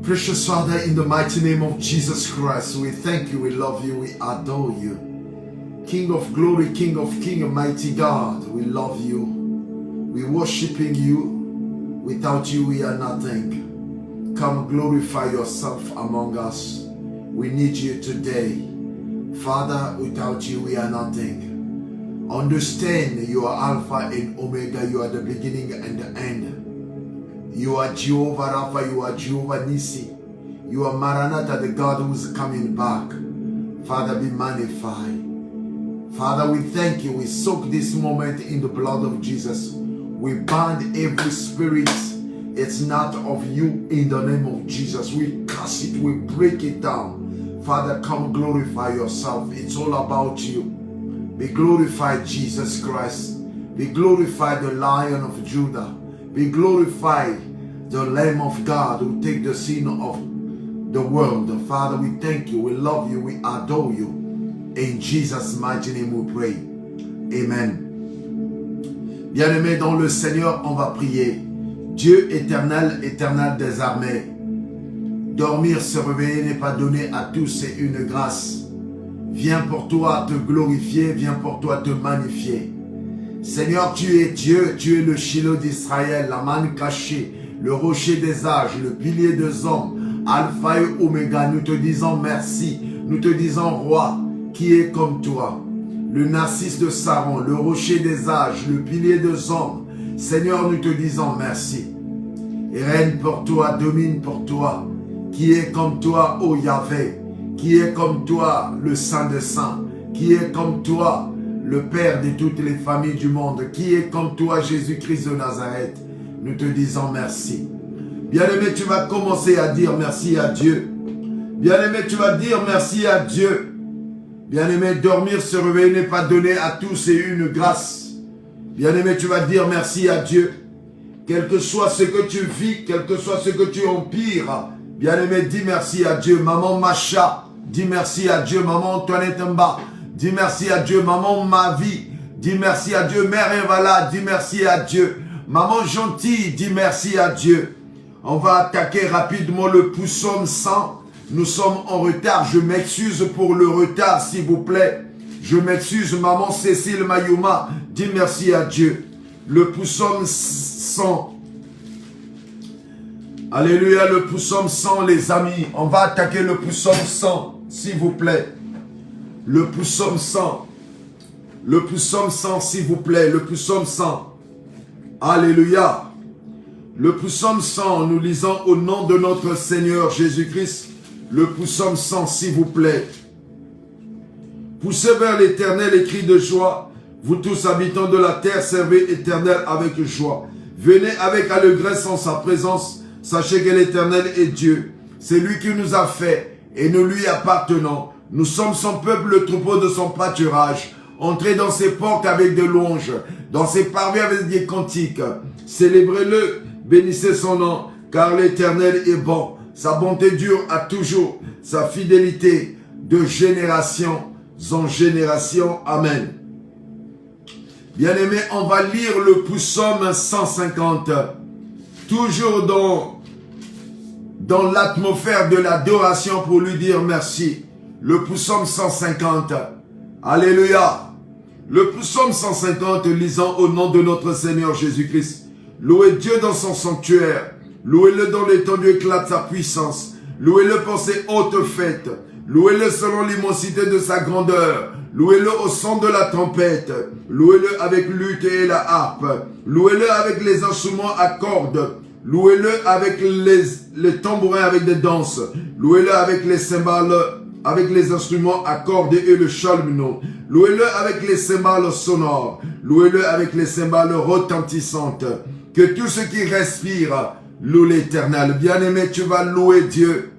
Precious Father, in the mighty name of Jesus Christ, we thank you, we love you, we adore you. King of glory, King of kings, mighty God, we love you. We worshiping you. Without you, we are nothing. Come glorify yourself among us. We need you today. Father, without you, we are nothing. Understand you are Alpha and Omega, you are the beginning and the end. You are Jehovah Rapha, you are Jehovah Nissi. You are Maranatha, the God who is coming back. Father, be magnified. Father, we thank you. We soak this moment in the blood of Jesus. We bind every spirit. It's not of you in the name of Jesus. We cast it, we break it down. Father, come glorify yourself. It's all about you. Be glorified, Jesus Christ. Be glorified, the Lion of Judah. Be glorified, the Lamb of God who take the sin of the world. Father, we thank you, we love you, we adore you. In Jesus' mighty name we pray. Amen. Bien-aimés dans le Seigneur, on va prier. Dieu éternel, éternel des armées. Dormir, se réveiller n'est pas donné à tous, c'est une grâce. Viens pour toi te glorifier, viens pour toi te magnifier. Seigneur, tu es Dieu, tu es le Shiloh d'Israël, la manne cachée, le rocher des âges, le pilier des hommes, Alpha et Oméga. Nous te disons merci, nous te disons roi, qui est comme toi. Le narcisse de Saron, le rocher des âges, le pilier des hommes. Seigneur, nous te disons merci. Et règne pour toi, domine pour toi, qui est comme toi, ô Yahvé, qui est comme toi, le Saint des Saints, qui est comme toi, le Père de toutes les familles du monde, qui est comme toi, Jésus-Christ de Nazareth. Nous te disons merci. Bien-aimé, tu vas commencer à dire merci à Dieu. Bien-aimé, tu vas dire merci à Dieu. Bien-aimé, dormir, se réveiller n'est pas donné à tous, c'est une grâce. Bien-aimé, tu vas dire merci à Dieu. Quel que soit ce que tu vis, quel que soit ce que tu empires, bien-aimé, dis merci à Dieu. Maman Macha, dis merci à Dieu. Maman Antoinette Mba, dis merci à Dieu. Maman Mavi, dis merci à Dieu. Mère Evala, dis merci à Dieu. Maman Gentille, dis merci à Dieu. On va attaquer rapidement le psaume 100. Nous sommes en retard. Je m'excuse pour le retard, s'il vous plaît. Je m'excuse, maman Cécile Mayouma. Dis merci à Dieu. Le psaume 100. Alléluia, le psaume 100, les amis. On va attaquer le psaume 100, s'il vous plaît. Le psaume 100. Le psaume 100, s'il vous plaît. Le psaume 100. Alléluia. Le psaume 100, nous lisons au nom de notre Seigneur Jésus-Christ. Le psaume 100, s'il vous plaît. Poussez vers l'Éternel les cris de joie. Vous tous habitants de la terre, servez l'Éternel avec joie. Venez avec allégresse en sa présence. Sachez que l'Éternel est Dieu. C'est lui qui nous a fait et nous lui appartenons. Nous sommes son peuple, le troupeau de son pâturage. Entrez dans ses portes avec des louanges, dans ses parvis avec des cantiques. Célébrez-le, bénissez son nom, car l'Éternel est bon. Sa bonté dure à toujours, sa fidélité de génération en génération. Amen. Bien-aimés, on va lire le psaume 150, toujours dans l'atmosphère de l'adoration pour lui dire merci. Le psaume 150. Alléluia. Le psaume 150, lisant au nom de notre Seigneur Jésus-Christ. Louez Dieu dans son sanctuaire. Louez-le dans l'étendue éclat de sa puissance. Louez-le pour ses hautes fêtes. Louez-le selon l'immensité de sa grandeur. Louez-le au son de la trompette. Louez-le avec luth et la harpe. Louez-le avec les instruments à cordes. Louez-le avec les tambourins avec des danses. Louez-le avec les cymbales, avec les instruments à cordes et le chalmino. Louez-le avec les cymbales sonores. Louez-le avec les cymbales retentissantes. Que tout ce qui respire loue l'Éternel. Bien-aimé, tu vas louer Dieu.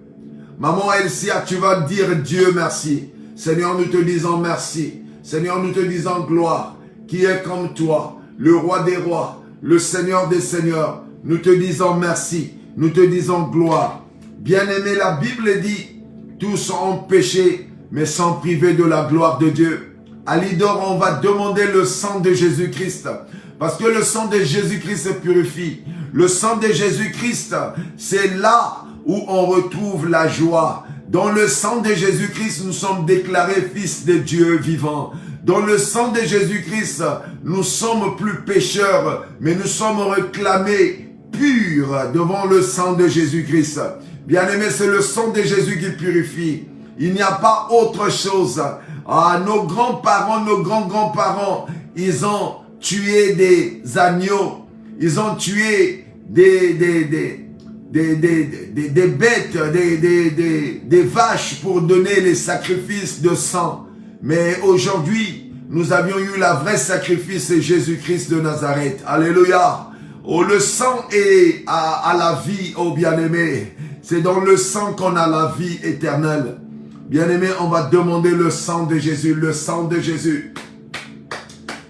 Maman Elsia, tu vas dire Dieu merci. Seigneur, nous te disons merci. Seigneur, nous te disons gloire. Qui est comme toi, le roi des rois, le Seigneur des seigneurs. Nous te disons merci. Nous te disons gloire. Bien-aimé, la Bible dit, tous ont péché, mais sont privés de la gloire de Dieu. À l'Idor, on va demander le sang de Jésus-Christ. Parce que le sang de Jésus-Christ purifie. Le sang de Jésus-Christ, c'est là où on retrouve la joie. Dans le sang de Jésus-Christ, nous sommes déclarés fils de Dieu vivant. Dans le sang de Jésus-Christ, nous sommes plus pécheurs, mais nous sommes réclamés purs devant le sang de Jésus-Christ. Bien-aimé, c'est le sang de Jésus qui purifie. Il n'y a pas autre chose. Ah, nos grands-parents, nos grands-grands-parents, ils ont tué des agneaux. Ils ont tué des bêtes, des vaches pour donner les sacrifices de sang. Mais aujourd'hui, nous avions eu la vraie sacrifice, c'est Jésus-Christ de Nazareth. Alléluia. Oh, le sang est à la vie, oh bien-aimé. C'est dans le sang qu'on a la vie éternelle. Bien-aimé, on va demander le sang de Jésus, le sang de Jésus.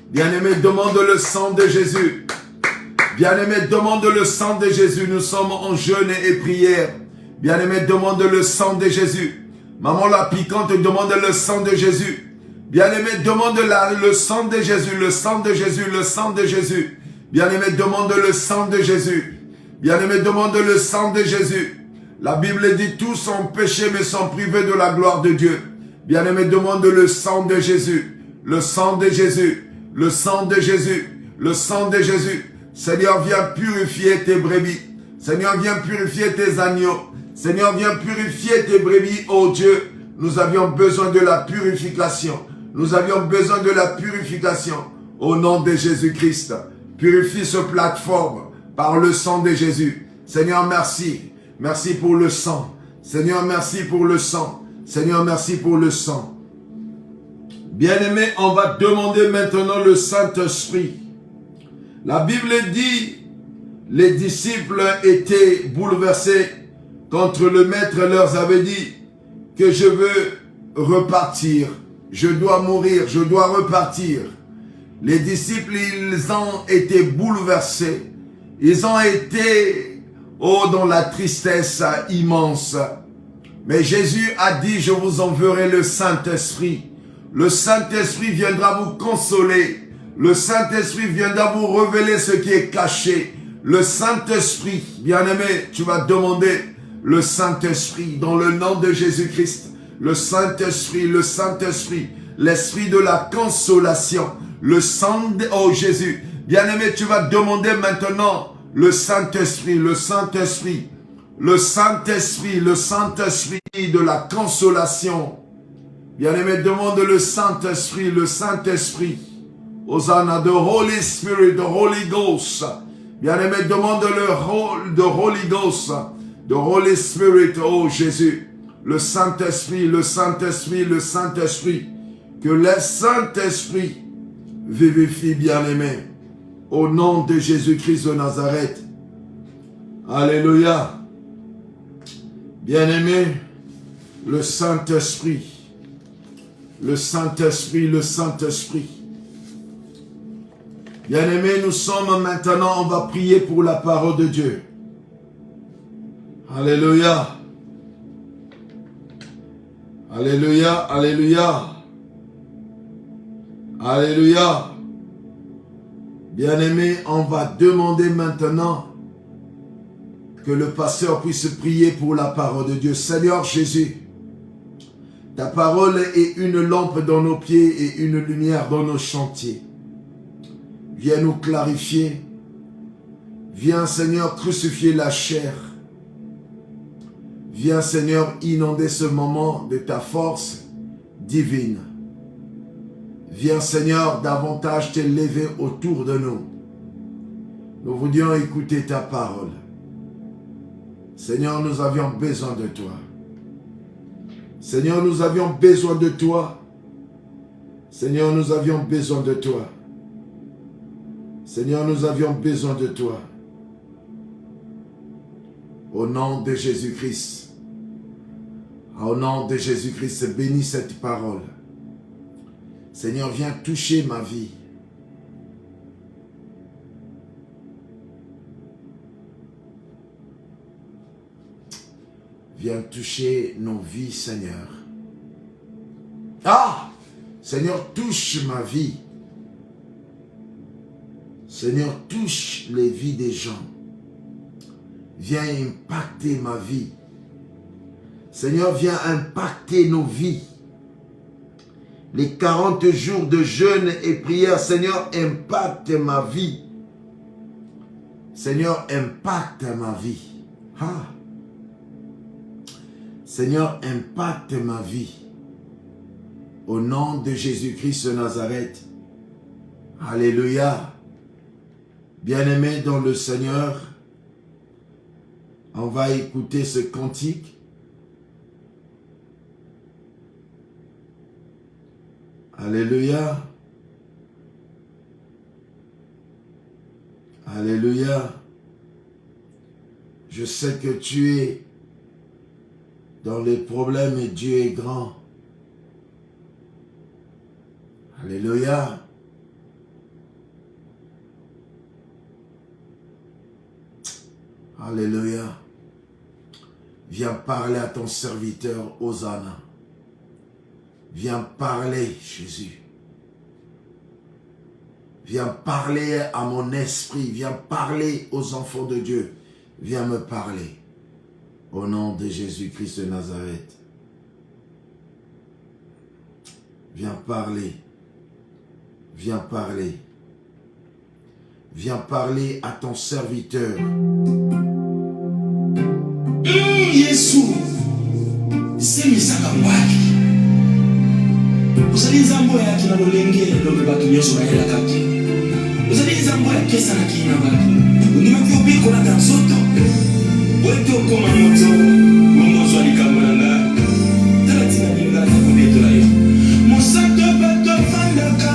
Bien-aimé, demande le sang de Jésus. Bien-aimé, demande le sang de Jésus. Nous sommes en jeûne et prière. Bien-aimé, demande le sang de Jésus. Maman la piquante, demande le sang de Jésus. Bien-aimé, demande le sang de Jésus, le sang de Jésus, le sang de Jésus. Bien-aimé, demande le sang de Jésus. Bien-aimé, demande le sang de Jésus. La Bible dit, tous ont péché mais sont privés de la gloire de Dieu. Bien-aimé, demande le sang de Jésus. Le sang de Jésus. Le sang de Jésus. Le sang de Jésus. Seigneur, viens purifier tes brebis. Seigneur, viens purifier tes agneaux. Seigneur, viens purifier tes brebis, oh Dieu. Nous avions besoin de la purification. Nous avions besoin de la purification. Au nom de Jésus-Christ, purifie ce plateforme par le sang de Jésus. Seigneur, merci. Merci pour le sang. Seigneur, merci pour le sang. Seigneur, merci pour le sang. Bien-aimé, on va demander maintenant le Saint-Esprit. La Bible dit, les disciples étaient bouleversés quand le maître leur avait dit que je veux repartir, je dois mourir, je dois repartir. Les disciples, ils ont été bouleversés. Ils ont été, dans la tristesse immense. Mais Jésus a dit, je vous enverrai le Saint-Esprit. Le Saint-Esprit viendra vous consoler. Le Saint-Esprit viendra vous révéler ce qui est caché. Le Saint-Esprit, bien-aimé, tu vas demander le Saint-Esprit dans le nom de Jésus-Christ. Le Saint-Esprit, l'Esprit de la consolation. Le sang de Jésus. Bien-aimé, tu vas demander maintenant le Saint-Esprit, le Saint-Esprit. Le Saint-Esprit, le Saint-Esprit de la consolation. Bien-aimé, demande le Saint-Esprit, le Saint-Esprit. Hosanna, the Holy Spirit, the Holy Ghost. Bien-aimé, demande le Holy Ghost, the Holy Spirit, oh Jésus. Le Saint-Esprit, le Saint-Esprit, le Saint-Esprit. Que le Saint-Esprit vivifie, bien-aimé. Au nom de Jésus-Christ de Nazareth. Alléluia. Bien-aimé, le Saint-Esprit. Le Saint-Esprit, le Saint-Esprit. Bien-aimés, nous sommes maintenant, on va prier pour la parole de Dieu. Alléluia. Alléluia, alléluia. Alléluia. Bien-aimé, on va demander maintenant que le pasteur puisse prier pour la parole de Dieu. Seigneur Jésus, ta parole est une lampe dans nos pieds et une lumière dans nos chantiers. Viens nous clarifier. Viens, Seigneur, crucifier la chair. Viens, Seigneur, inonder ce moment de ta force divine. Viens, Seigneur, davantage t'élever autour de nous. Nous voulions écouter ta parole. Seigneur, nous avions besoin de toi. Seigneur, nous avions besoin de toi. Seigneur, nous avions besoin de toi. Seigneur, nous avions besoin de toi. Au nom de Jésus-Christ. Au nom de Jésus-Christ, bénis cette parole. Seigneur, viens toucher ma vie. Viens toucher nos vies, Seigneur. Ah! Seigneur, touche ma vie. Seigneur, touche les vies des gens. Viens impacter ma vie. Seigneur, viens impacter nos vies. Les 40 jours de jeûne et prière, Seigneur, impacte ma vie. Seigneur, impacte ma vie. Ah. Seigneur, impacte ma vie. Au nom de Jésus-Christ de Nazareth. Alléluia. Bien-aimés dans le Seigneur, on va écouter ce cantique. Alléluia. Alléluia. Je sais que tu es dans les problèmes et Dieu est grand. Alléluia. Alléluia. Viens parler à ton serviteur, Hosanna. Viens parler, Jésus. Viens parler à mon esprit. Viens parler aux enfants de Dieu. Viens me parler. Au nom de Jésus-Christ de Nazareth. Viens parler. Viens parler. Viens parler à ton serviteur. Yesu, c'est misakambaki. Usali zambo ya kina lolenge lombe batu nyoso ba hela kati. Usali zambo ya kesa na kina batu. Ndima kyobi kona tansoto. Weto koma moto. Mungo zwali kamulanga. Taratina binga takude tolayo. Musato bato fandaka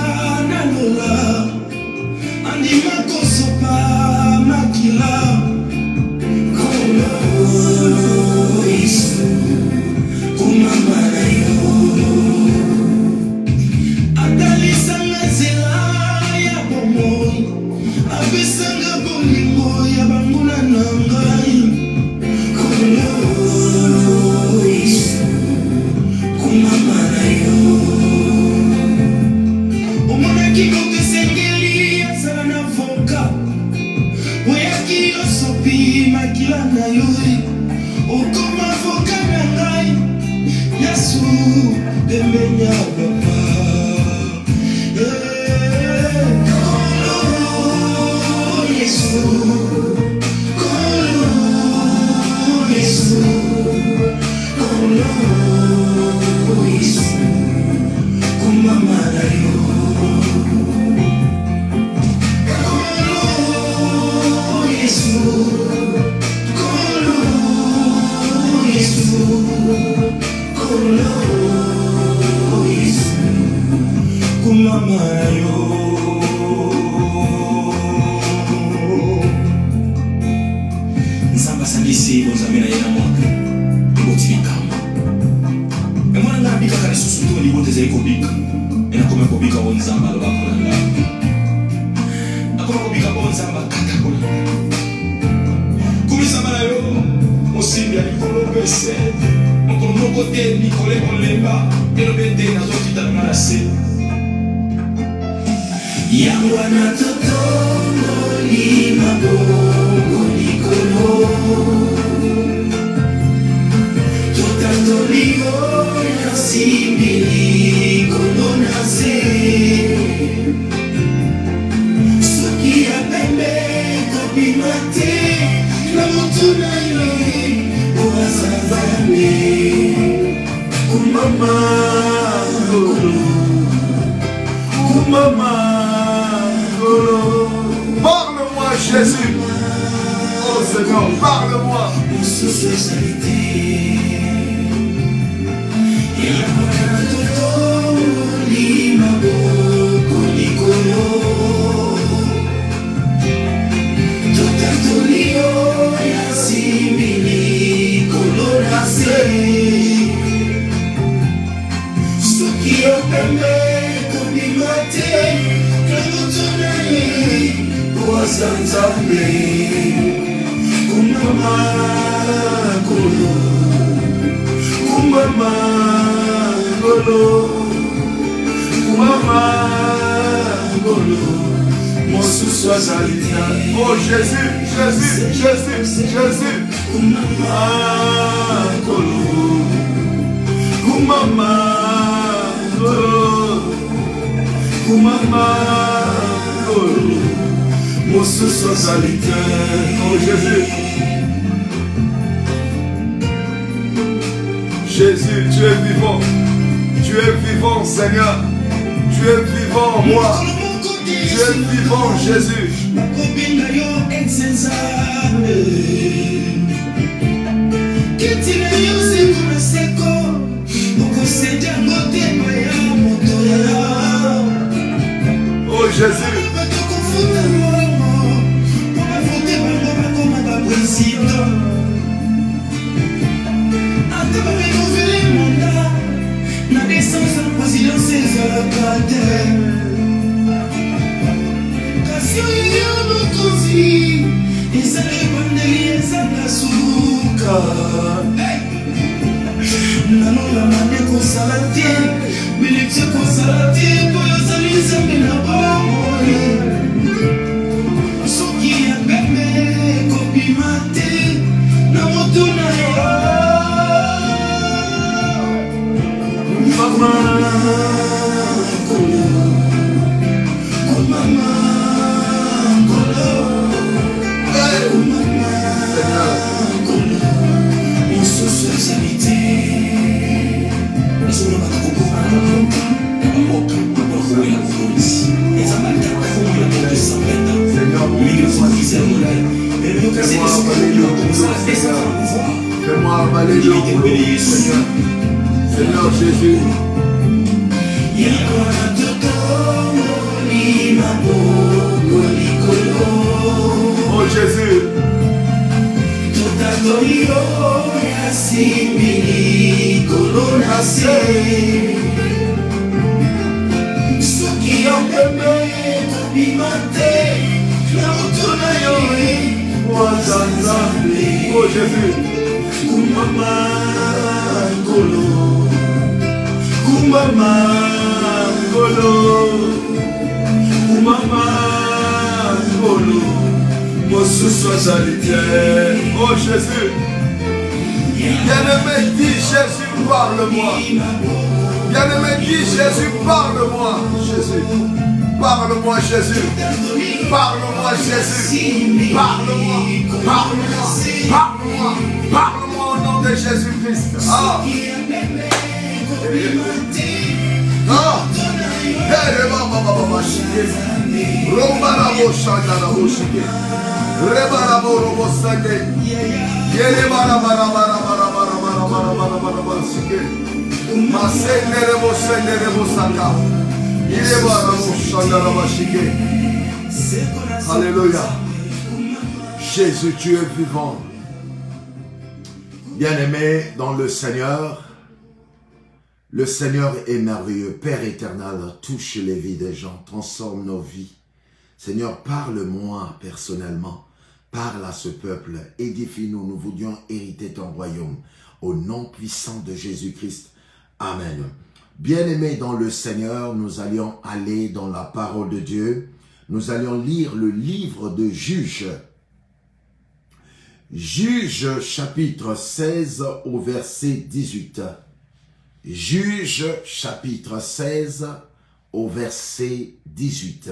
na lola. Andima kosopa makila. Yangwana totongo lima bongo likolo Totatolio yasimbi likolo nase Soki ya pembe kopima te Na mutu na ye oazazame Kumama Parle-moi, Jésus. Oh Seigneur, parle-moi. Oh Jésus, Jésus, Jésus, Jésus. Oh Jésus. Jésus, tu es vivant. Tu es vivant, Seigneur. Tu es vivant, moi. Tu es vivant, Jésus. Oh Jésus. Fais-moi avaler l'eau, Seigneur. Seigneur Jésus. Oh Jésus. Oh Jésus. Kumama Ngolo. Kumama Ngolo. Kumama Ngolo. Mosusu azalite. Oh Jésus. Bien-aimé, dis Jésus, parle-moi. Bien-aimé, dis Jésus, parle-moi. Jésus. Parle-moi Jésus. Parle-moi Jésus. Parle-moi. Parle-moi. Parle-moi. Parle-moi au nom de Jésus-Christ. Ah. Ah. Alléluia. Jésus, tu es vivant. Bien-aimé dans le Seigneur est merveilleux. Père éternel, touche les vies des gens, transforme nos vies. Seigneur, parle-moi personnellement. Parle à ce peuple, édifie-nous, nous voulions hériter ton royaume. Au nom puissant de Jésus-Christ. Amen. Bien-aimés dans le Seigneur, nous allions aller dans la parole de Dieu. Nous allions lire le livre de Juges. Juges chapitre 16 au verset 18. Juges chapitre 16 au verset 18.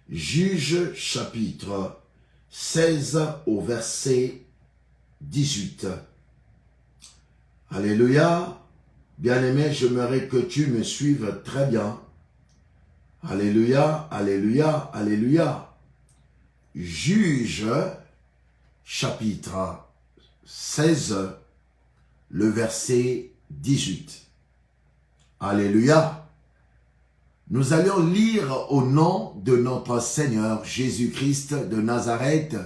Juges chapitre 16 au verset 18. Alléluia. Bien-aimé, j'aimerais que tu me suives très bien. Alléluia, alléluia, alléluia. Juges chapitre 16, le verset 18. Alléluia. Nous allons lire au nom de notre Seigneur Jésus-Christ de Nazareth.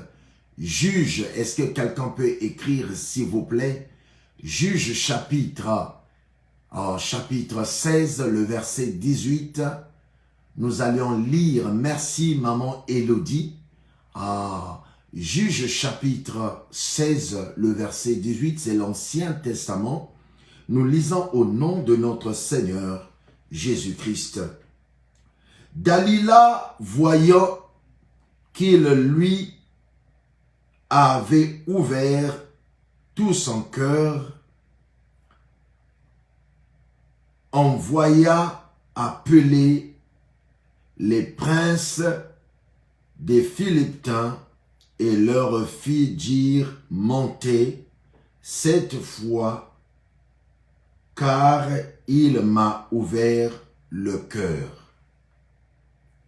Juge, est-ce que quelqu'un peut écrire s'il vous plaît? Juge chapitre 16, le verset 18. Nous allons lire, merci maman Élodie. Juge chapitre 16, le verset 18, c'est l'Ancien Testament. Nous lisons au nom de notre Seigneur Jésus-Christ. Dalila, voyant qu'il lui avait ouvert tout son cœur, envoya appeler les princes des Philistins et leur fit dire « Montez cette fois, car il m'a ouvert le cœur. »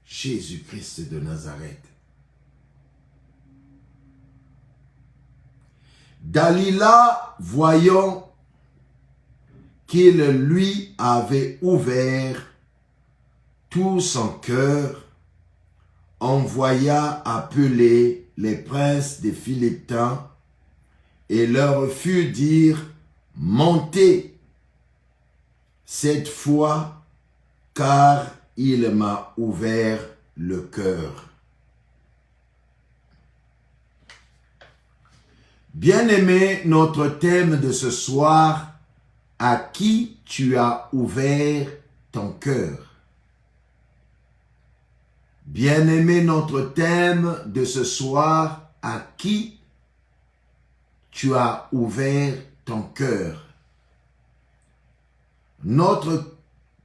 Jésus-Christ de Nazareth. Dalila, voyant qu'il lui avait ouvert tout son cœur, envoya appeler les princes des Philistins et leur fit dire « Montez cette fois, car il m'a ouvert le cœur. » Bien-aimé, notre thème de ce soir, à qui tu as ouvert ton cœur? Bien-aimé, notre thème de ce soir, à qui tu as ouvert ton cœur? Notre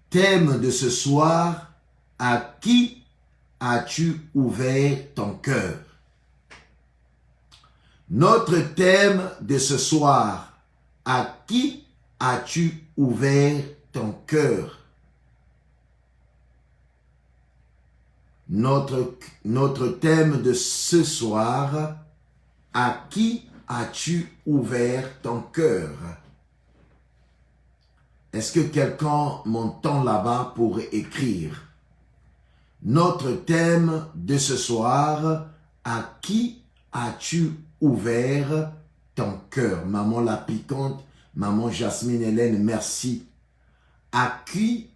thème de ce soir, à qui as-tu ouvert ton cœur? Notre thème de ce soir, à qui as-tu ouvert ton cœur? Notre thème de ce soir, à qui as-tu ouvert ton cœur? Est-ce que quelqu'un m'entend là-bas pour écrire? Notre thème de ce soir, à qui as-tu ouvert ton cœur? Maman la piquante, maman Jasmine Hélène, merci. À qui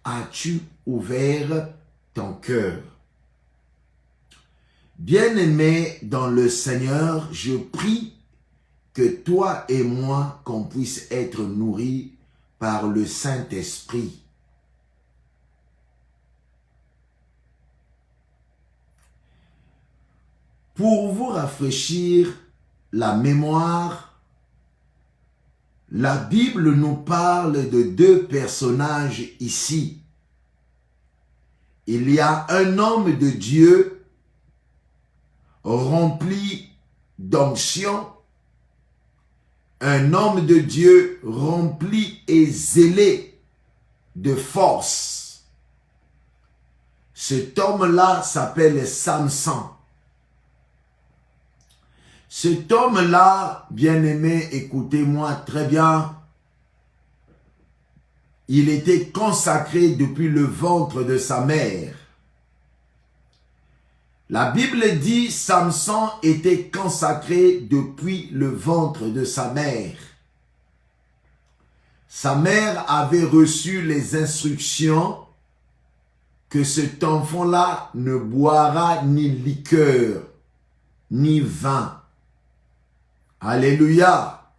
as-tu ouvert ton cœur? Bien-aimé dans le Seigneur, je prie que toi et moi, qu'on puisse être nourris par le Saint-Esprit. Pour vous rafraîchir la mémoire, la Bible nous parle de deux personnages ici. Il y a un homme de Dieu rempli d'onction, un homme de Dieu rempli et zélé de force. Cet homme-là s'appelle Samson. Cet homme-là, bien-aimé, écoutez-moi très bien, il était consacré depuis le ventre de sa mère. La Bible dit Samson était consacré depuis le ventre de sa mère. Sa mère avait reçu les instructions que cet enfant-là ne boira ni liqueur, ni vin. Alléluia.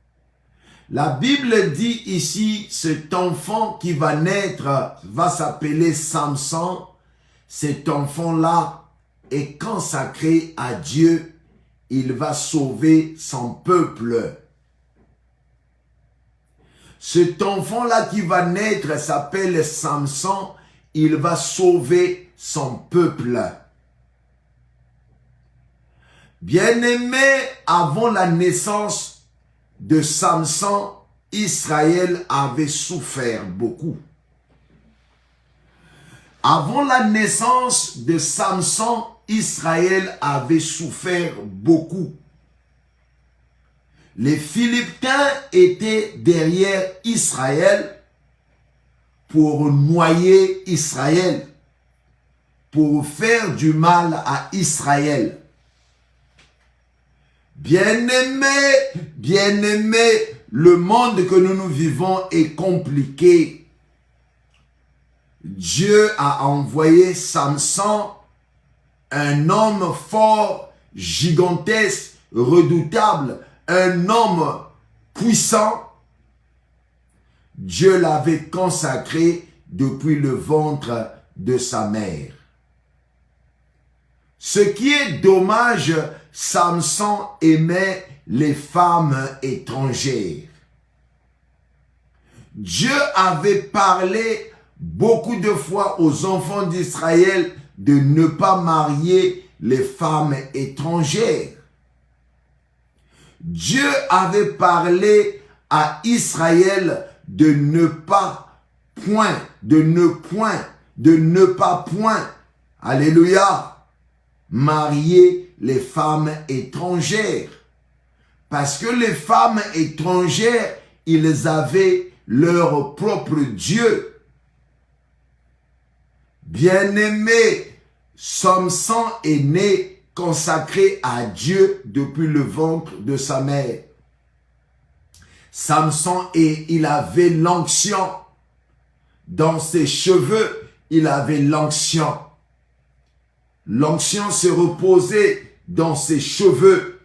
La Bible dit ici, cet enfant qui va naître va s'appeler Samson. Cet enfant-là est consacré à Dieu. Il va sauver son peuple. Cet enfant-là qui va naître s'appelle Samson. Il va sauver son peuple. Bien-aimé, avant la naissance de Samson, Israël avait souffert beaucoup. Avant la naissance de Samson, Israël avait souffert beaucoup. Les Philistins étaient derrière Israël pour noyer Israël, pour faire du mal à Israël. Bien-aimé, le monde que nous vivons est compliqué. Dieu a envoyé Samson, un homme fort, gigantesque, redoutable, un homme puissant. Dieu l'avait consacré depuis le ventre de sa mère. Ce qui est dommage, Samson aimait les femmes étrangères. Dieu avait parlé beaucoup de fois aux enfants d'Israël de ne pas marier les femmes étrangères. Dieu avait parlé à Israël de ne pas alléluia, marier les femmes étrangères. Parce que les femmes étrangères, ils avaient leur propre Dieu. Bien-aimé, Samson est né consacré à Dieu depuis le ventre de sa mère. Samson, il avait l'onction. Dans ses cheveux, il avait l'onction. L'onction se reposait dans ses cheveux.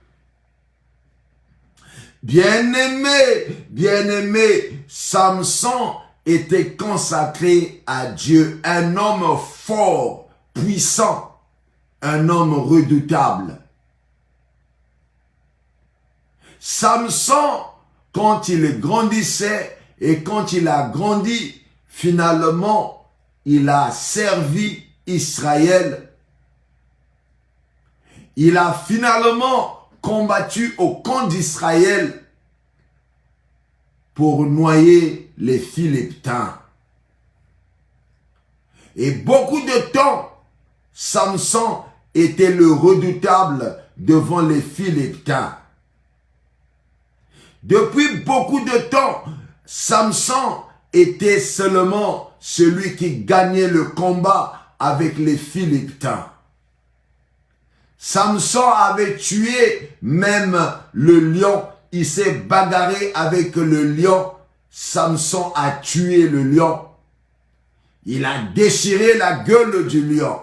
Bien-aimé, Samson était consacré à Dieu, un homme fort, puissant, un homme redoutable. Samson, quand il grandissait et quand il a grandi, finalement, il a servi Israël. Il a finalement combattu au camp d'Israël pour noyer les Philistins. Et beaucoup de temps, Samson était le redoutable devant les Philistins. Depuis beaucoup de temps, Samson était seulement celui qui gagnait le combat avec les Philistins. Samson avait tué même le lion. Il s'est bagarré avec le lion. Samson a tué le lion. Il a déchiré la gueule du lion.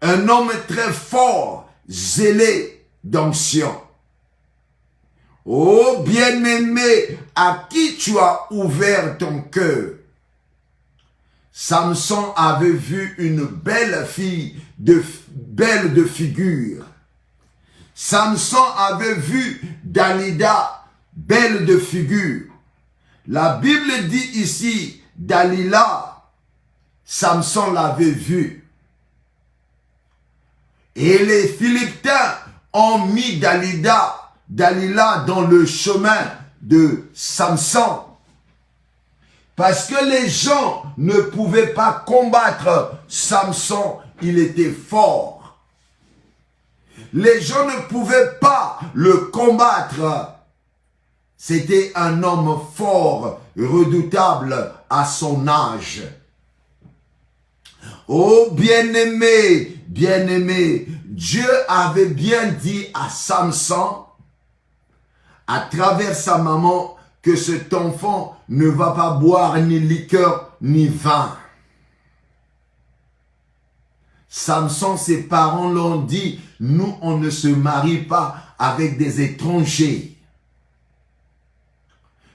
Un homme très fort, zélé d'onction. Oh bien-aimé, à qui tu as ouvert ton cœur? Samson avait vu une belle fille, belle de figure. Samson avait vu Dalila, belle de figure. La Bible dit ici, Dalila, Samson l'avait vue. Et les Philistins ont mis Dalila dans le chemin de Samson. Parce que les gens ne pouvaient pas combattre Samson, il était fort. Les gens ne pouvaient pas le combattre. C'était un homme fort, redoutable à son âge. Oh bien-aimé, Dieu avait bien dit à Samson, à travers sa maman, que cet enfant ne va pas boire ni liqueur ni vin. Samson, ses parents l'ont dit, nous on ne se marie pas avec des étrangers.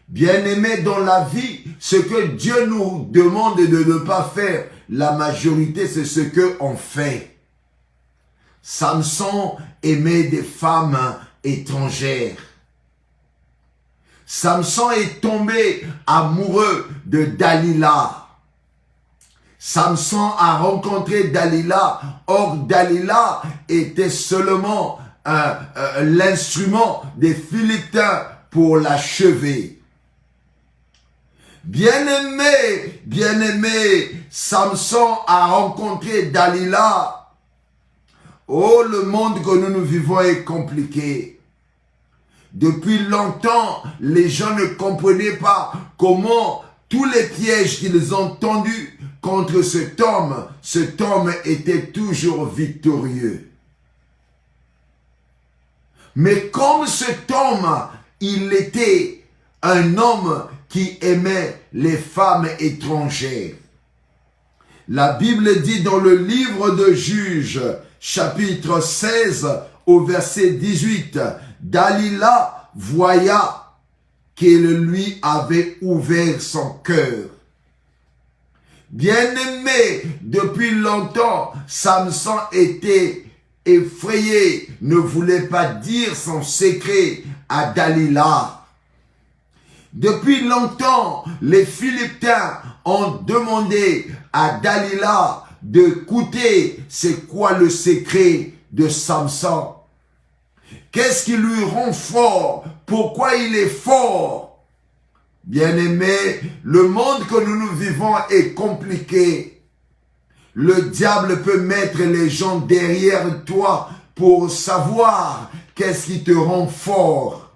Bien-aimés, dans la vie, ce que Dieu nous demande de ne pas faire, la majorité, c'est ce qu'on fait. Samson aimait des femmes étrangères. Samson est tombé amoureux de Dalila. Samson a rencontré Dalila. Or, Dalila était seulement l'instrument des Philistins pour l'achever. Bien-aimé, Samson a rencontré Dalila. Oh, le monde que nous vivons est compliqué. Depuis longtemps, les gens ne comprenaient pas comment tous les pièges qu'ils ont tendus contre cet homme était toujours victorieux. Mais comme cet homme, il était un homme qui aimait les femmes étrangères. La Bible dit dans le livre de Juges, chapitre 16, au verset 18, Dalila voya qu'il lui avait ouvert son cœur. Bien-aimé, depuis longtemps, Samson était effrayé, ne voulait pas dire son secret à Dalila. Depuis longtemps, les Philistins ont demandé à Dalila d'écouter c'est quoi le secret de Samson. Qu'est-ce qui lui rend fort? Pourquoi il est fort? Bien-aimé, le monde que nous vivons est compliqué. Le diable peut mettre les gens derrière toi pour savoir qu'est-ce qui te rend fort.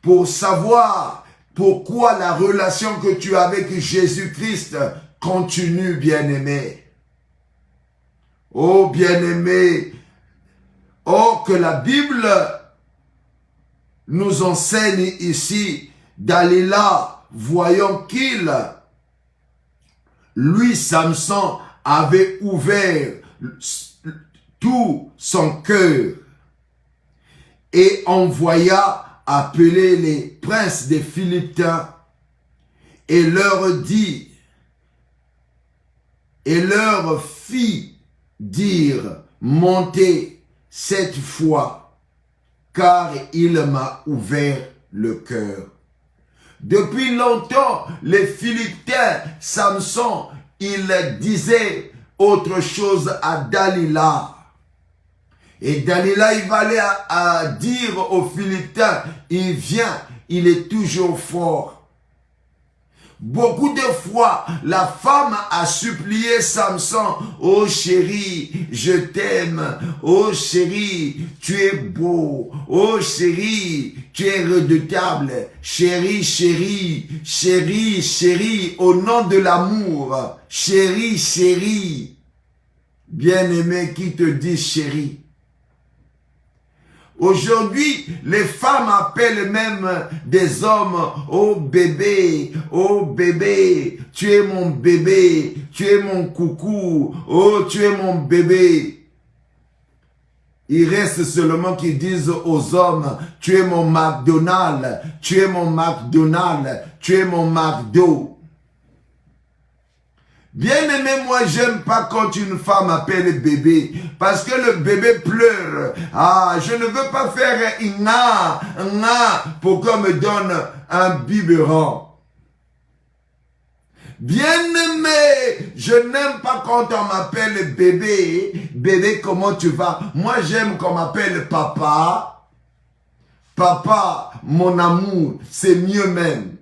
Pour savoir pourquoi la relation que tu as avec Jésus-Christ continue, bien-aimé. Oh, bien-aimé. Oh, que la Bible nous enseigne ici, Dalila, voyant qu'il, lui, Samson, avait ouvert tout son cœur et envoya appeler les princes des Philistins et leur dit, et leur fit dire, montez cette fois, car il m'a ouvert le cœur. Depuis longtemps, les Philistins, Samson, il disait autre chose à Dalila. Et Dalila, il va aller à dire aux Philistins, il vient, il est toujours fort. Beaucoup de fois, la femme a supplié Samson, oh chéri, je t'aime, oh chéri, tu es beau, oh chéri, tu es redoutable, chéri, chéri, chéri, chéri, au nom de l'amour, chéri, chéri. Bien-aimé, qui te dit chéri? Aujourd'hui, les femmes appellent même des hommes, oh bébé, tu es mon bébé, tu es mon coucou, oh tu es mon bébé. Il reste seulement qu'ils disent aux hommes, tu es mon McDonald's, tu es mon McDonald's, tu es mon McDo. Bien aimé, moi j'aime pas quand une femme appelle bébé, parce que le bébé pleure. Ah, je ne veux pas faire pour qu'on me donne un biberon. Bien aimé, je n'aime pas quand on m'appelle bébé. Bébé, comment tu vas? Moi j'aime qu'on m'appelle papa. Papa, mon amour, c'est mieux même.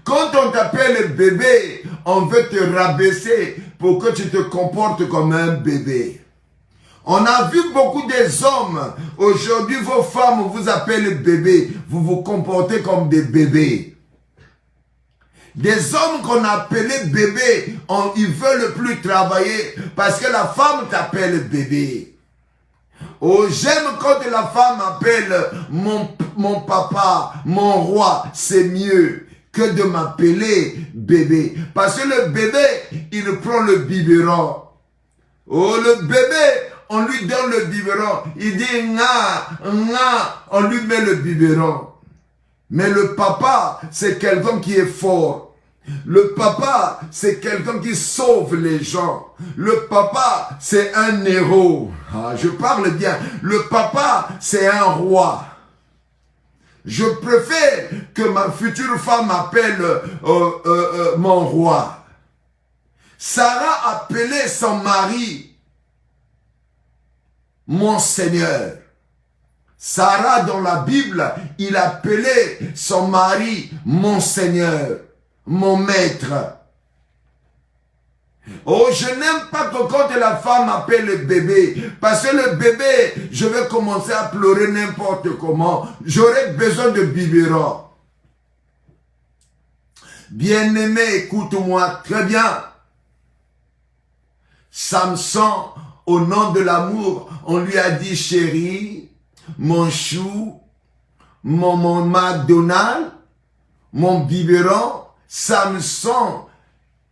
Quand on t'appelle bébé, on veut te rabaisser pour que tu te comportes comme un bébé. On a vu beaucoup des hommes. Aujourd'hui, vos femmes vous appellent bébé. Vous vous comportez comme des bébés. Des hommes qu'on appelait bébé, ils veulent plus travailler parce que la femme t'appelle bébé. Oh, j'aime quand la femme appelle mon papa, mon roi, c'est mieux que de m'appeler bébé. Parce que le bébé, il prend le biberon. Oh, le bébé, on lui donne le biberon. Il dit, on lui met le biberon. Mais le papa, c'est quelqu'un qui est fort. Le papa, c'est quelqu'un qui sauve les gens. Le papa, c'est un héros. Ah, je parle bien. Le papa, c'est un roi. Je préfère que ma future femme m'appelle mon roi. Sarah appelait son mari mon Seigneur. Sarah, dans la Bible, il appelait son mari mon Seigneur, mon maître. Oh, je n'aime pas que quand la femme appelle le bébé, parce que le bébé, je vais commencer à pleurer n'importe comment. J'aurai besoin de biberon. Bien-aimé, écoute-moi très bien. Samson, au nom de l'amour, on lui a dit chérie, mon chou, mon McDonald's, mon biberon. Samson,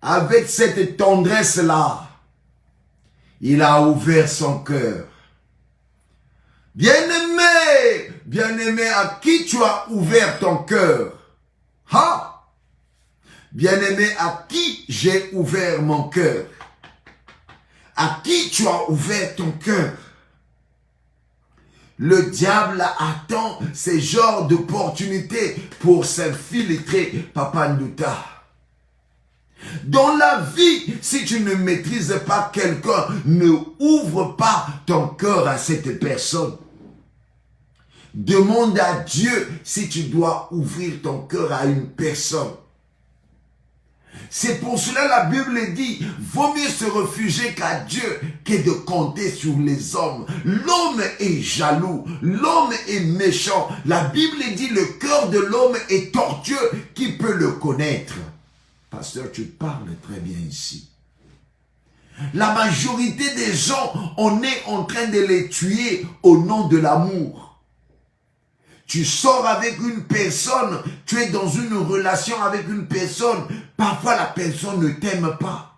avec cette tendresse-là, il a ouvert son cœur. Bien-aimé, bien-aimé, à qui tu as ouvert ton cœur? Ha! Bien-aimé, à qui j'ai ouvert mon cœur? À qui tu as ouvert ton cœur? Le diable attend ces genres d'opportunités pour s'infiltrer, Papa Ndouta. Dans la vie, si tu ne maîtrises pas quelqu'un, ne ouvre pas ton cœur à cette personne. Demande à Dieu si tu dois ouvrir ton cœur à une personne. C'est pour cela la Bible dit, vaut mieux se réfugier qu'à Dieu que de compter sur les hommes. L'homme est jaloux, l'homme est méchant. La Bible dit, le cœur de l'homme est tortueux, qui peut le connaître? Pasteur, tu parles très bien ici. La majorité des gens, on est en train de les tuer au nom de l'amour. Tu sors avec une personne, tu es dans une relation avec une personne, parfois la personne ne t'aime pas.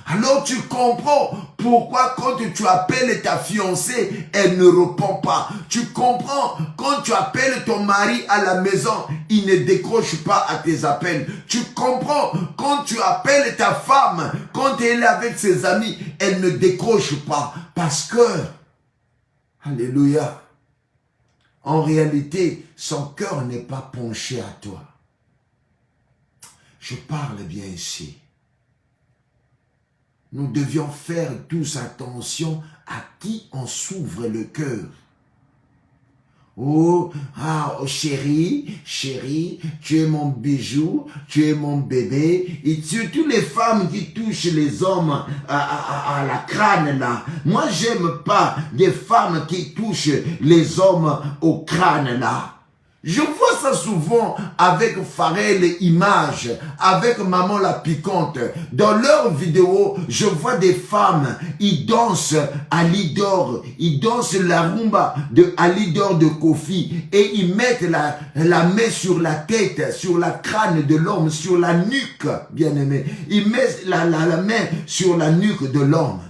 Alors tu comprends pourquoi quand tu appelles ta fiancée, elle ne répond pas. Tu comprends quand tu appelles ton mari à la maison, il ne décroche pas à tes appels. Tu comprends quand tu appelles ta femme, quand elle est avec ses amis, elle ne décroche pas. Parce que, alléluia, en réalité, son cœur n'est pas penché à toi. Je parle bien ici. Nous devions faire tous attention à qui on s'ouvre le cœur. Oh, chérie, tu es mon bijou, tu es mon bébé. Et surtout les femmes qui touchent les hommes à la crâne là. Moi, j'aime pas des femmes qui touchent les hommes au crâne là. Je vois ça souvent avec Pharrell Image, avec Maman la Piquante. Dans leurs vidéos, je vois des femmes, ils dansent à l'idore, ils dansent la rumba de l'idore de Kofi et ils mettent la main sur la tête, sur la crâne de l'homme, sur la nuque, bien aimé. Ils mettent la main sur la nuque de l'homme.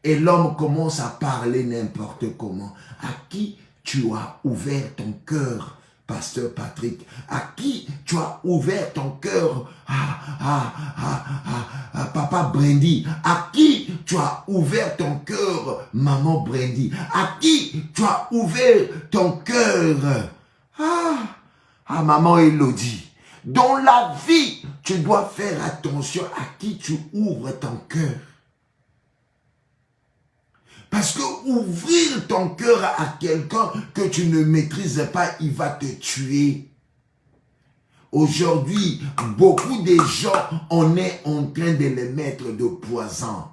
Et l'homme commence à parler n'importe comment. À qui tu as ouvert ton cœur, Pasteur Patrick? À qui tu as ouvert ton cœur, Papa Brandy? À qui tu as ouvert ton cœur, Maman Brandy? À qui tu as ouvert ton cœur, Maman Elodie? Dans la vie, tu dois faire attention à qui tu ouvres ton cœur. Parce que ouvrir ton cœur à quelqu'un que tu ne maîtrises pas, il va te tuer. Aujourd'hui, beaucoup de gens, on est en train de les mettre de poison.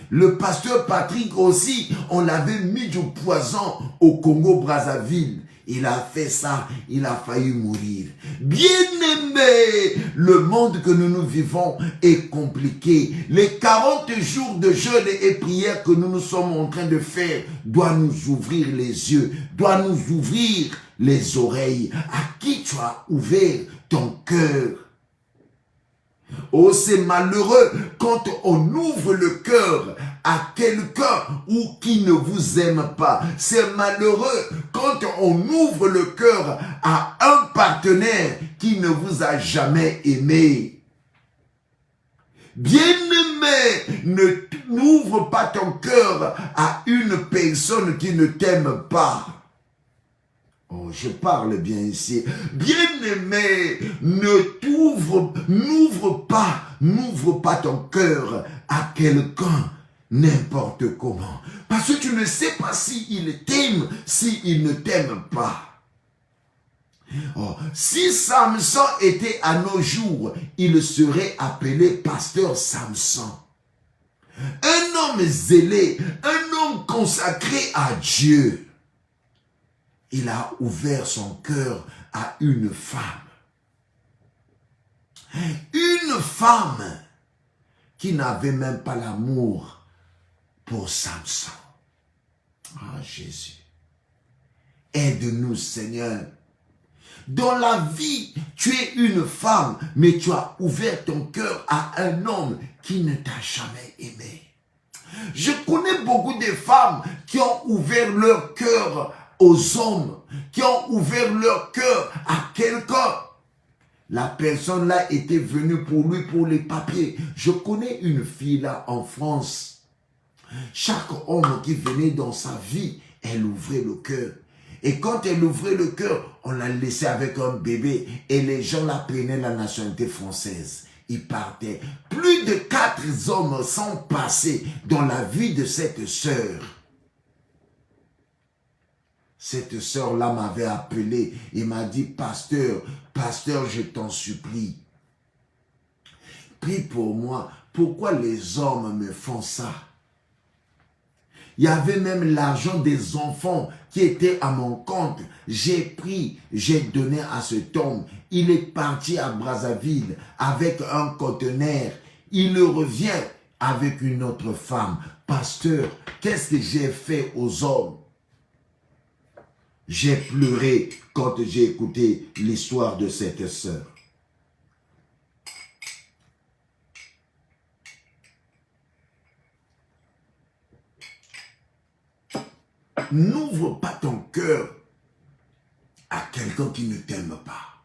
Le pasteur Patrick aussi, on l'avait mis du poison au Congo-Brazzaville. Il a fait ça, il a failli mourir. Bien-aimé, le monde que nous vivons est compliqué. Les 40 jours de jeûne et prière que nous sommes en train de faire doivent nous ouvrir les yeux, doivent nous ouvrir les oreilles. À qui tu as ouvert ton cœur? Oh, c'est malheureux quand on ouvre le cœur à quelqu'un ou qui ne vous aime pas. C'est malheureux quand on ouvre le cœur à un partenaire qui ne vous a jamais aimé. Bien-aimé, n'ouvre pas ton cœur à une personne qui ne t'aime pas. Oh, je parle bien ici. Bien-aimé, n'ouvre pas ton cœur à quelqu'un n'importe comment. Parce que tu ne sais pas s'il t'aime, s'il ne t'aime pas. Oh, si Samson était à nos jours, il serait appelé pasteur Samson. Un homme zélé, un homme consacré à Dieu. Il a ouvert son cœur à une femme. Une femme qui n'avait même pas l'amour pour Samson. Ah, Jésus. Aide-nous, Seigneur. Dans la vie, tu es une femme, mais tu as ouvert ton cœur à un homme qui ne t'a jamais aimé. Je connais beaucoup de femmes qui ont ouvert leur cœur aux hommes, qui ont ouvert leur cœur à quelqu'un. La personne là était venue pour lui pour les papiers. Je connais une fille là en France. Chaque homme qui venait dans sa vie, elle ouvrait le cœur. Et quand elle ouvrait le cœur, on la laissait avec un bébé. Et les gens la prenaient la nationalité française. Ils partaient. Plus de 4 hommes sont passés dans la vie de cette sœur. Cette sœur-là m'avait appelé et m'a dit, pasteur, je t'en supplie. Prie pour moi. Pourquoi les hommes me font ça? Il y avait même l'argent des enfants qui était à mon compte. J'ai pris, j'ai donné à cet homme. Il est parti à Brazzaville avec un conteneur. Il revient avec une autre femme. Pasteur, qu'est-ce que j'ai fait aux hommes? J'ai pleuré quand j'ai écouté l'histoire de cette sœur. N'ouvre pas ton cœur à quelqu'un qui ne t'aime pas.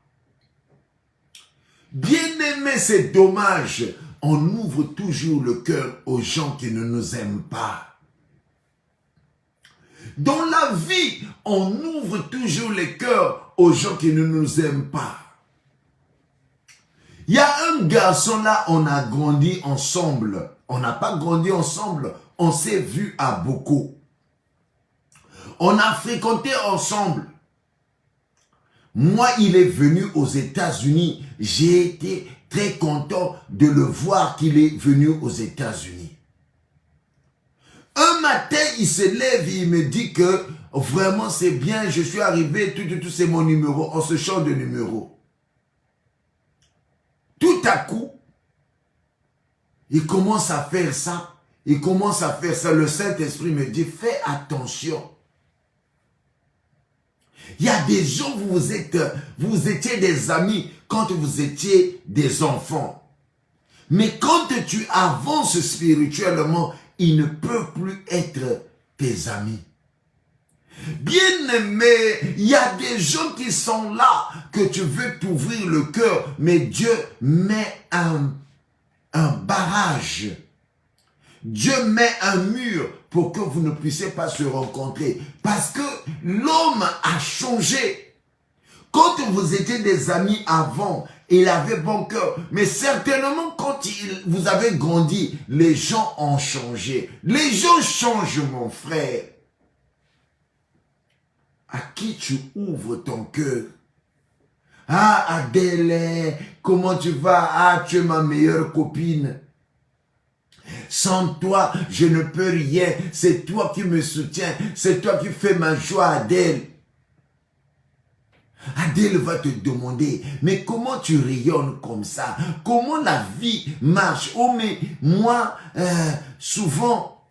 Bien-aimé, c'est dommage. On ouvre toujours le cœur aux gens qui ne nous aiment pas. Dans la vie, on ouvre toujours les cœurs aux gens qui ne nous aiment pas. Il y a un garçon là, on a grandi ensemble. On n'a pas grandi ensemble, on s'est vu à beaucoup. On a fréquenté ensemble. Moi, il est venu aux États-Unis. J'ai été très content de le voir qu'il est venu aux États-Unis. Un matin, il se lève et il me dit que vraiment c'est bien, je suis arrivé, tout c'est mon numéro, on se change de numéro. Tout à coup, il commence à faire ça, le Saint-Esprit me dit, fais attention. Il y a des gens, vous étiez des amis quand vous étiez des enfants. Mais quand tu avances spirituellement, ils ne peuvent plus être tes amis. Bien-aimé, il y a des gens qui sont là, que tu veux t'ouvrir le cœur, mais Dieu met un barrage. Dieu met un mur pour que vous ne puissiez pas se rencontrer. Parce que l'homme a changé. Quand vous étiez des amis avant, il avait bon cœur. Mais certainement, quand vous avez grandi, les gens ont changé. Les gens changent, mon frère. À qui tu ouvres ton cœur? Ah, Adèle, comment tu vas? Ah, tu es ma meilleure copine. Sans toi, je ne peux rien. C'est toi qui me soutiens. C'est toi qui fais ma joie, Adèle. Adèle va te demander, mais comment tu rayonnes comme ça? Comment la vie marche? Oh, mais moi, souvent,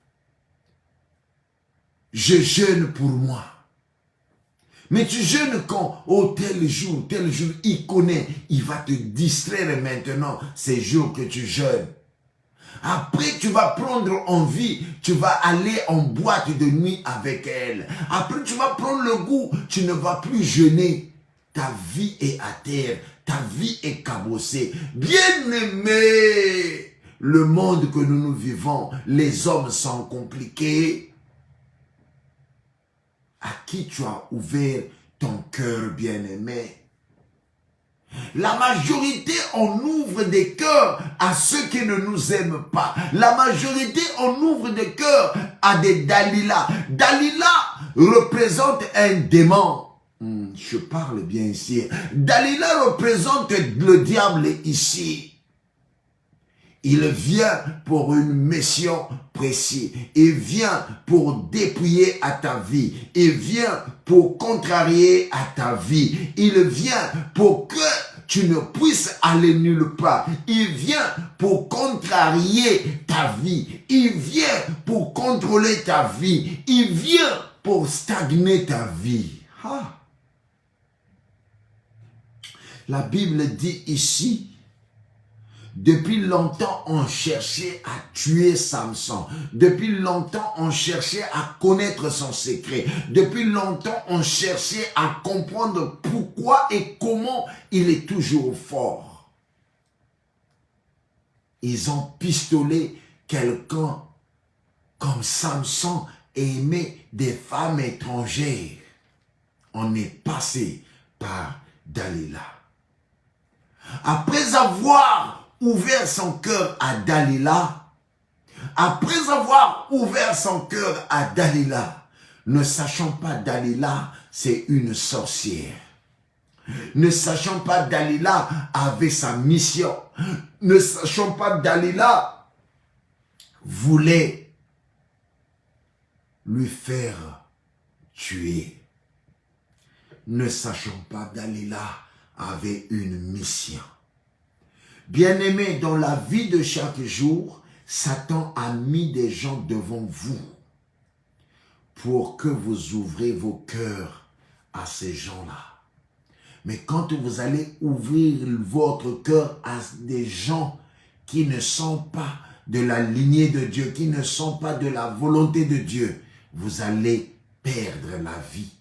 je jeûne pour moi. Mais tu jeûnes quand? Oh, tel jour, il connaît. Il va te distraire maintenant, ces jours que tu jeûnes. Après, tu vas prendre envie, tu vas aller en boîte de nuit avec elle. Après, tu vas prendre le goût, tu ne vas plus jeûner. Ta vie est à terre, ta vie est cabossée. Bien-aimé, le monde que nous vivons, les hommes sont compliqués. À qui tu as ouvert ton cœur, bien-aimé? La majorité, on ouvre des cœurs à ceux qui ne nous aiment pas. La majorité, on ouvre des cœurs à des Dalila. Dalila représente un démon. Je parle bien ici. Dalila représente le diable ici. Il vient pour une mission précise. Il vient pour dépouiller à ta vie. Il vient pour contrarier à ta vie. Il vient pour que tu ne puisses aller nulle part. Il vient pour contrarier ta vie. Il vient pour contrôler ta vie. Il vient pour stagner ta vie. Ah. La Bible dit ici, depuis longtemps, on cherchait à tuer Samson. Depuis longtemps, on cherchait à connaître son secret. Depuis longtemps, on cherchait à comprendre pourquoi et comment il est toujours fort. Ils ont pistolé quelqu'un comme Samson aimait des femmes étrangères. On est passé par Dalila. Après avoir ouvert son cœur à Dalila, ne sachant pas Dalila, c'est une sorcière. Ne sachant pas Dalila avait sa mission. Ne sachant pas Dalila voulait lui faire tuer. Ne sachant pas Dalila avait une mission. Bien-aimés, dans la vie de chaque jour, Satan a mis des gens devant vous pour que vous ouvrez vos cœurs à ces gens-là. Mais quand vous allez ouvrir votre cœur à des gens qui ne sont pas de la lignée de Dieu, qui ne sont pas de la volonté de Dieu, vous allez perdre la vie.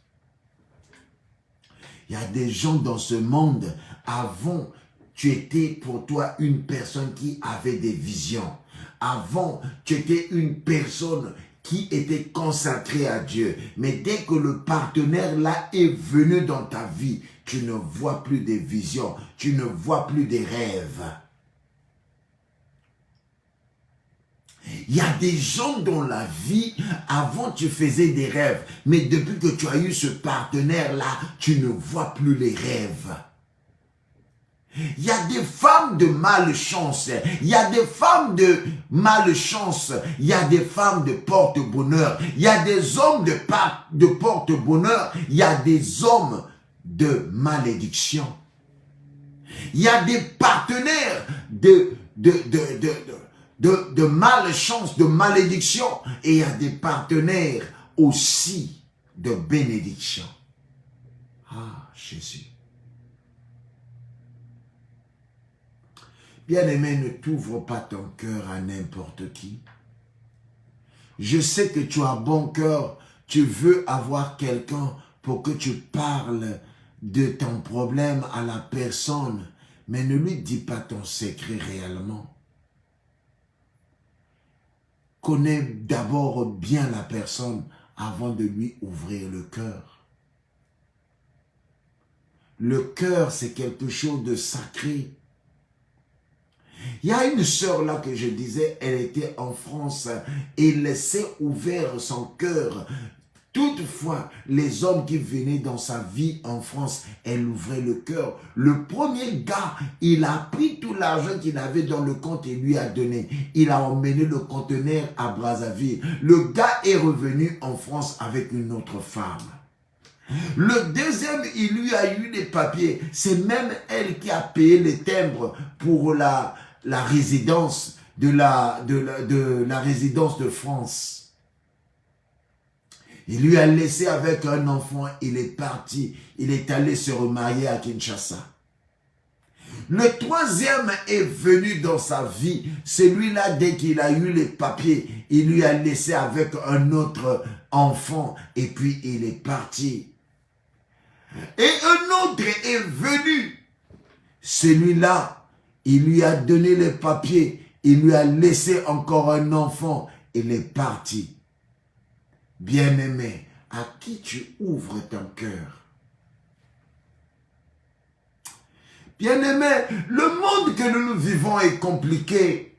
Il y a des gens dans ce monde, avant, tu étais pour toi une personne qui avait des visions. Avant, tu étais une personne qui était consacrée à Dieu. Mais dès que le partenaire là est venu dans ta vie, tu ne vois plus des visions, tu ne vois plus des rêves. Il y a des gens dans la vie, avant tu faisais des rêves, mais depuis que tu as eu ce partenaire-là, tu ne vois plus les rêves. Il y a des femmes de malchance, il y a des femmes de malchance, il y a des femmes de porte-bonheur, il y a des hommes de porte-bonheur, il y a des hommes de malédiction. Il y a des partenaires de malchance, de malédiction, et il y a des partenaires aussi de bénédiction. Ah, Jésus. Bien-aimé, ne t'ouvre pas ton cœur à n'importe qui. Je sais que tu as bon cœur, tu veux avoir quelqu'un pour que tu parles de ton problème à la personne, mais ne lui dis pas ton secret réellement. Connais d'abord bien la personne avant de lui ouvrir le cœur. Le cœur, c'est quelque chose de sacré. Il y a une sœur là que je disais, elle était en France et laissait ouvert son cœur. Toutefois, les hommes qui venaient dans sa vie en France, elle ouvrait le cœur. Le premier gars, il a pris tout l'argent qu'il avait dans le compte et lui a donné. Il a emmené le conteneur à Brazzaville. Le gars est revenu en France avec une autre femme. Le deuxième, il lui a eu les papiers. C'est même elle qui a payé les timbres pour la résidence de la résidence de France. Il lui a laissé avec un enfant, il est parti. Il est allé se remarier à Kinshasa. Le troisième est venu dans sa vie. Celui-là, dès qu'il a eu les papiers, il lui a laissé avec un autre enfant et puis il est parti. Et un autre est venu. Celui-là, il lui a donné les papiers, il lui a laissé encore un enfant, il est parti. Bien-aimé, à qui tu ouvres ton cœur? Bien-aimé, le monde que nous vivons est compliqué.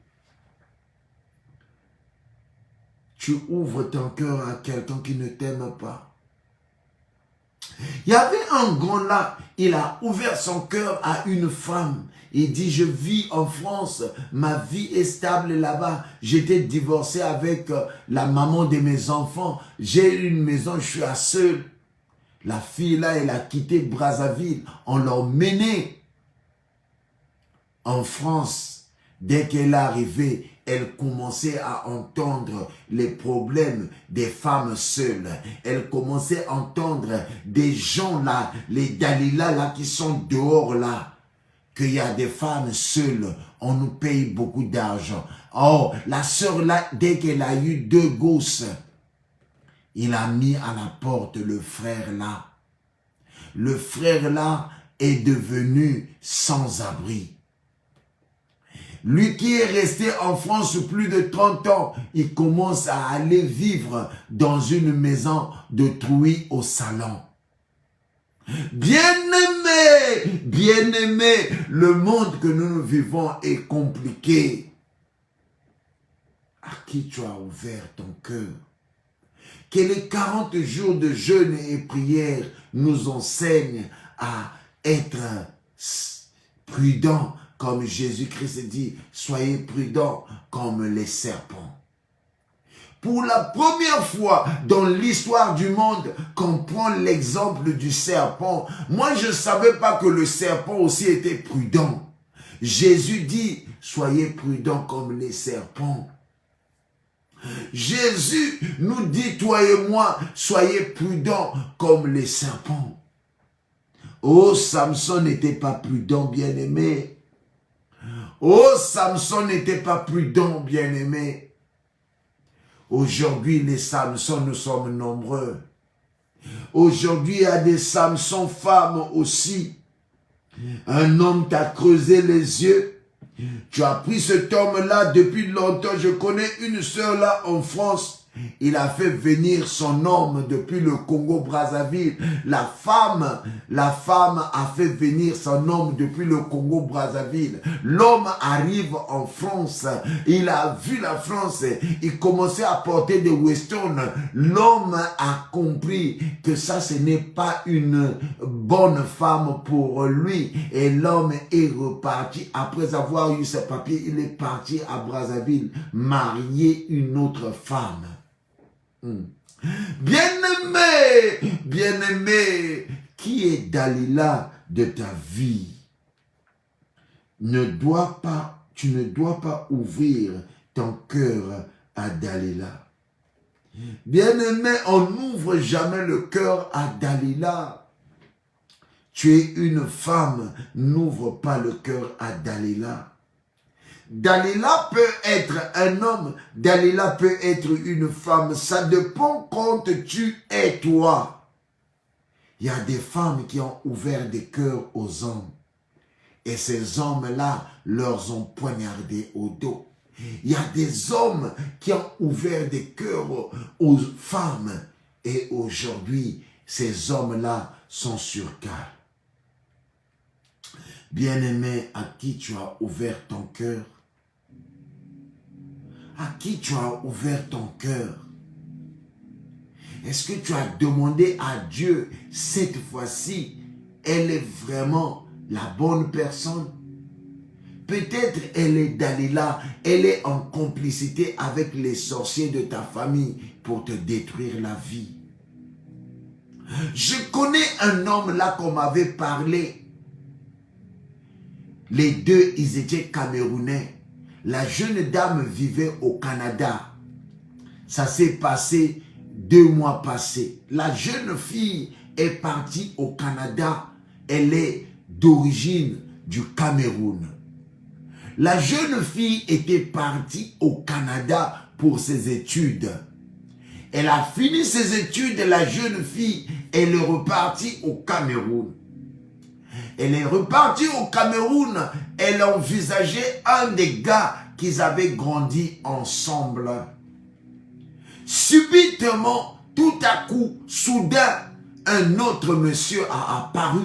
Tu ouvres ton cœur à quelqu'un qui ne t'aime pas. Il y avait un grand là, il a ouvert son cœur à une femme. Il dit, je vis en France, ma vie est stable là-bas. J'étais divorcé avec la maman de mes enfants. J'ai une maison, je suis à seul. La fille là, elle a quitté Brazzaville. On l'a menée en France. Dès qu'elle est arrivée, elle commençait à entendre les problèmes des femmes seules. Elle commençait à entendre des gens là, les Dalila là qui sont dehors là, qu'il y a des femmes seules, on nous paye beaucoup d'argent. Oh, la sœur là, dès qu'elle a eu 2 gosses, il a mis à la porte le frère là. Le frère là est devenu sans abri. Lui qui est resté en France plus de 30 ans, il commence à aller vivre dans une maison de Trouy au Salon. Bien-aimé, bien-aimé, le monde que nous vivons est compliqué. À qui tu as ouvert ton cœur? Que les 40 jours de jeûne et prière nous enseignent à être prudents. Comme Jésus-Christ dit, soyez prudents comme les serpents. Pour la première fois dans l'histoire du monde, qu'on prend l'exemple du serpent. Moi, je ne savais pas que le serpent aussi était prudent. Jésus dit, soyez prudents comme les serpents. Jésus nous dit, toi et moi, soyez prudents comme les serpents. Oh, Samson n'était pas prudent, bien-aimé. Oh, Samson n'était pas prudent, bien-aimé. Aujourd'hui, les Samsons, nous sommes nombreux. Aujourd'hui, il y a des Samsons femmes aussi. Un homme t'a creusé les yeux. Tu as pris cet homme-là depuis longtemps. Je connais une sœur là en France. Il a fait venir son homme depuis le Congo-Brazzaville. La femme a fait venir son homme depuis le Congo-Brazzaville. L'homme arrive en France. Il a vu la France. Il commençait à porter des westerns. L'homme a compris que ça, ce n'est pas une bonne femme pour lui. Et l'homme est reparti. Après avoir eu ses papiers, il est parti à Brazzaville marier une autre femme. Bien-aimé, bien-aimé, qui est Dalila de ta vie? Tu ne dois pas ouvrir ton cœur à Dalila. Bien-aimé, on n'ouvre jamais le cœur à Dalila. Tu es une femme, n'ouvre pas le cœur à Dalila. Dalila peut être un homme, Dalila peut être une femme, ça dépend quand tu es toi. Il y a des femmes qui ont ouvert des cœurs aux hommes et ces hommes-là leur ont poignardé au dos. Il y a des hommes qui ont ouvert des cœurs aux femmes et aujourd'hui ces hommes-là sont sur cœur. Bien-aimé, à qui tu as ouvert ton cœur? À qui tu as ouvert ton cœur? Est-ce que tu as demandé à Dieu, cette fois-ci, elle est vraiment la bonne personne? Peut-être elle est Dalila, elle est en complicité avec les sorciers de ta famille pour te détruire la vie. Je connais un homme là qu'on m'avait parlé. Les deux, ils étaient Camerounais. La jeune dame vivait au Canada. Ça s'est passé 2 mois passés. La jeune fille est partie au Canada. Elle est d'origine du Cameroun. La jeune fille était partie au Canada pour ses études. Elle a fini ses études, la jeune fille, elle est repartie au Cameroun. Elle est repartie au Cameroun, elle envisageait un des gars qu'ils avaient grandi ensemble. Subitement, tout à coup, soudain, un autre monsieur a apparu.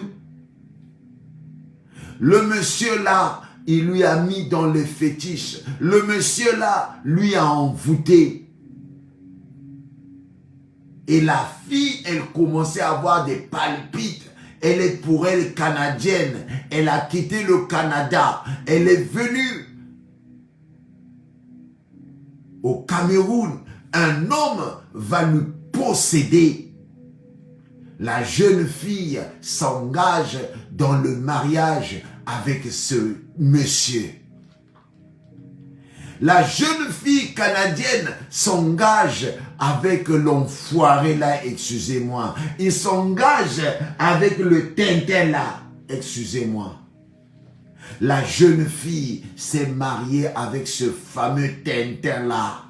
Le monsieur là, il lui a mis dans les fétiches. Le monsieur là, lui a envoûté. Et la fille, elle commençait à avoir des palpites. Elle est pour elle canadienne. Elle a quitté le Canada. Elle est venue au Cameroun. Un homme va lui posséder. La jeune fille s'engage dans le mariage avec ce monsieur. La jeune fille canadienne s'engage avec l'enfoiré là, excusez-moi. Il s'engage avec le tintin là, excusez-moi. La jeune fille s'est mariée avec ce fameux tintin là,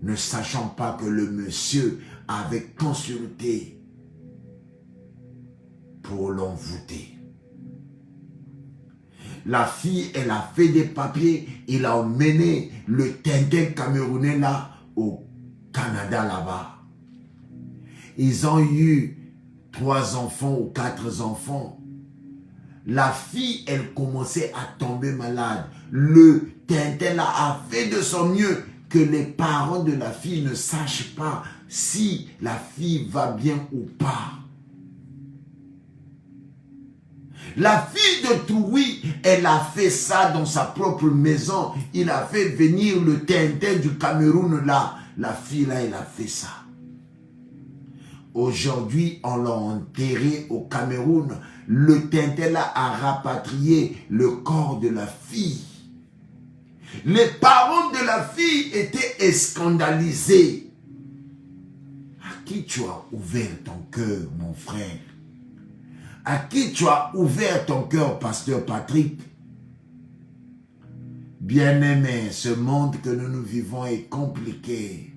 ne sachant pas que le monsieur avait consulté pour l'envoûter. La fille, elle a fait des papiers, il a emmené le tintin camerounais là au Canada là-bas. Ils ont eu 3 enfants ou 4 enfants. La fille, elle commençait à tomber malade. Le tintin là a fait de son mieux que les parents de la fille ne sachent pas si la fille va bien ou pas. La fille de Tououi, elle a fait ça dans sa propre maison. Il a fait venir le tintin du Cameroun là. La fille là, elle a fait ça. Aujourd'hui, on l'a enterré au Cameroun. Le tintin là a rapatrié le corps de la fille. Les parents de la fille étaient scandalisés. À qui tu as ouvert ton cœur, mon frère? À qui tu as ouvert ton cœur, pasteur Patrick? Bien-aimé, ce monde que nous vivons est compliqué.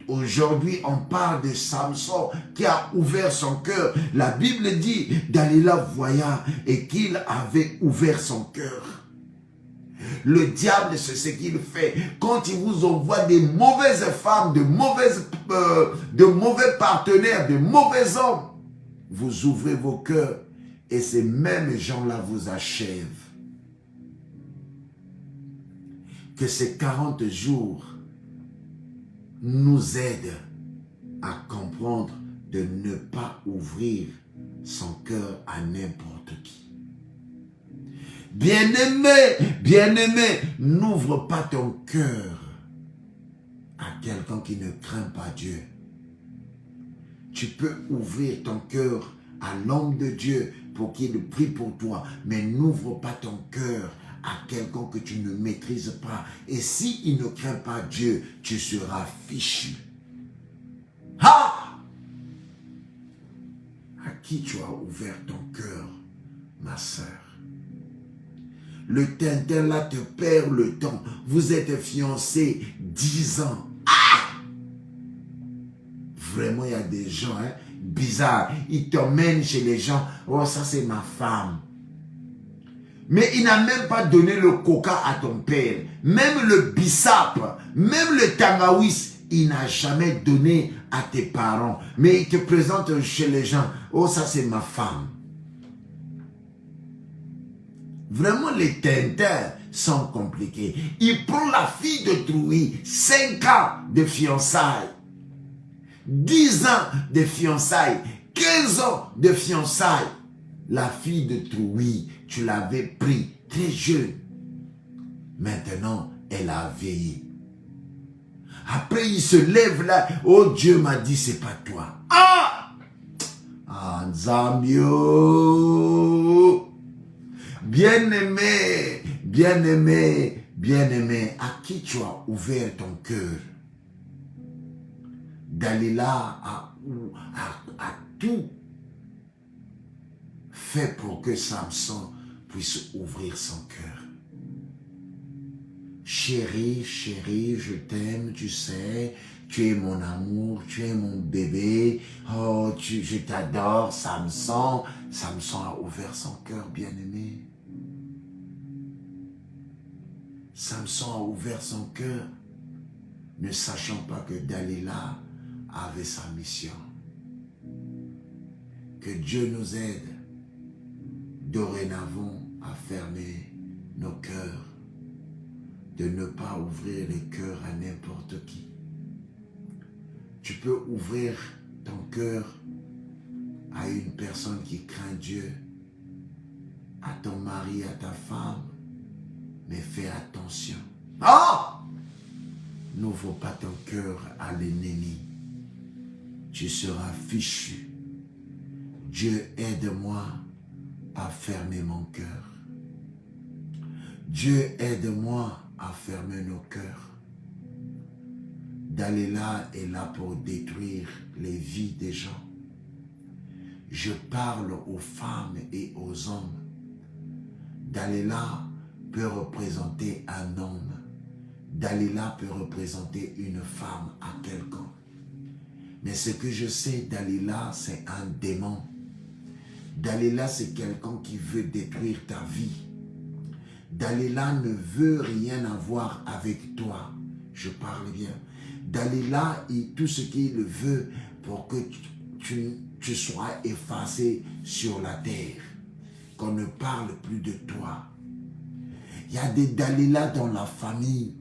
Aujourd'hui, on parle de Samson qui a ouvert son cœur. La Bible dit Dalila voya et qu'il avait ouvert son cœur. Le diable, c'est ce qu'il fait. Quand il vous envoie des mauvaises femmes, de mauvais partenaires, de mauvais hommes, vous ouvrez vos cœurs et ces mêmes gens-là vous achèvent. Que ces 40 jours nous aident à comprendre de ne pas ouvrir son cœur à n'importe qui. Bien-aimé, bien-aimé, n'ouvre pas ton cœur à quelqu'un qui ne craint pas Dieu. Tu peux ouvrir ton cœur à l'homme de Dieu pour qu'il prie pour toi, mais n'ouvre pas ton cœur à quelqu'un que tu ne maîtrises pas. Et s'il ne craint pas Dieu, tu seras fichu. Ah! À qui tu as ouvert ton cœur, ma sœur? Le tintin là te perd le temps. Vous êtes fiancés 10 ans. Ah! Vraiment, il y a des gens bizarres. Ils t'emmènent chez les gens. Oh, ça c'est ma femme. Mais il n'a même pas donné le coca à ton père. Même le bissap, même le tangawis, il n'a jamais donné à tes parents. Mais il te présente chez les gens. Oh, ça c'est ma femme. Vraiment, les tintins sont compliqués. Il prend la fille de Trouy, 5 ans de fiançailles, 10 ans de fiançailles, 15 ans de fiançailles. La fille de Trouy, tu l'avais pris très jeune. Maintenant, elle a vieilli. Après, il se lève là. Oh, Dieu m'a dit, c'est pas toi. Ah! Ah, Zambio! Bien-aimé, bien-aimé, bien-aimé, à qui tu as ouvert ton cœur? Dalila a tout fait pour que Samson puisse ouvrir son cœur. Chérie, chérie, je t'aime, tu sais, tu es mon amour, tu es mon bébé, oh, je t'adore, Samson. Samson a ouvert son cœur, bien-aimé. Samson a ouvert son cœur, ne sachant pas que Dalila avait sa mission. Que Dieu nous aide dorénavant à fermer nos cœurs, de ne pas ouvrir les cœurs à n'importe qui. Tu peux ouvrir ton cœur à une personne qui craint Dieu, à ton mari, à ta femme, mais fais attention. N'ouvre pas ton cœur à l'ennemi. Tu seras fichu. Dieu, aide-moi à fermer mon cœur. Dieu, aide-moi à fermer nos cœurs. Dalila est là pour détruire les vies des gens. Je parle aux femmes et aux hommes. Dalila peut représenter un homme. Dalila peut représenter une femme à quelqu'un. Mais ce que je sais, Dalila, c'est un démon. Dalila, c'est quelqu'un qui veut détruire ta vie. Dalila ne veut rien avoir avec toi. Je parle bien. Dalila, tout ce qu'il veut pour que tu sois effacé sur la terre. Qu'on ne parle plus de toi. Il y a des Dalila dans la famille.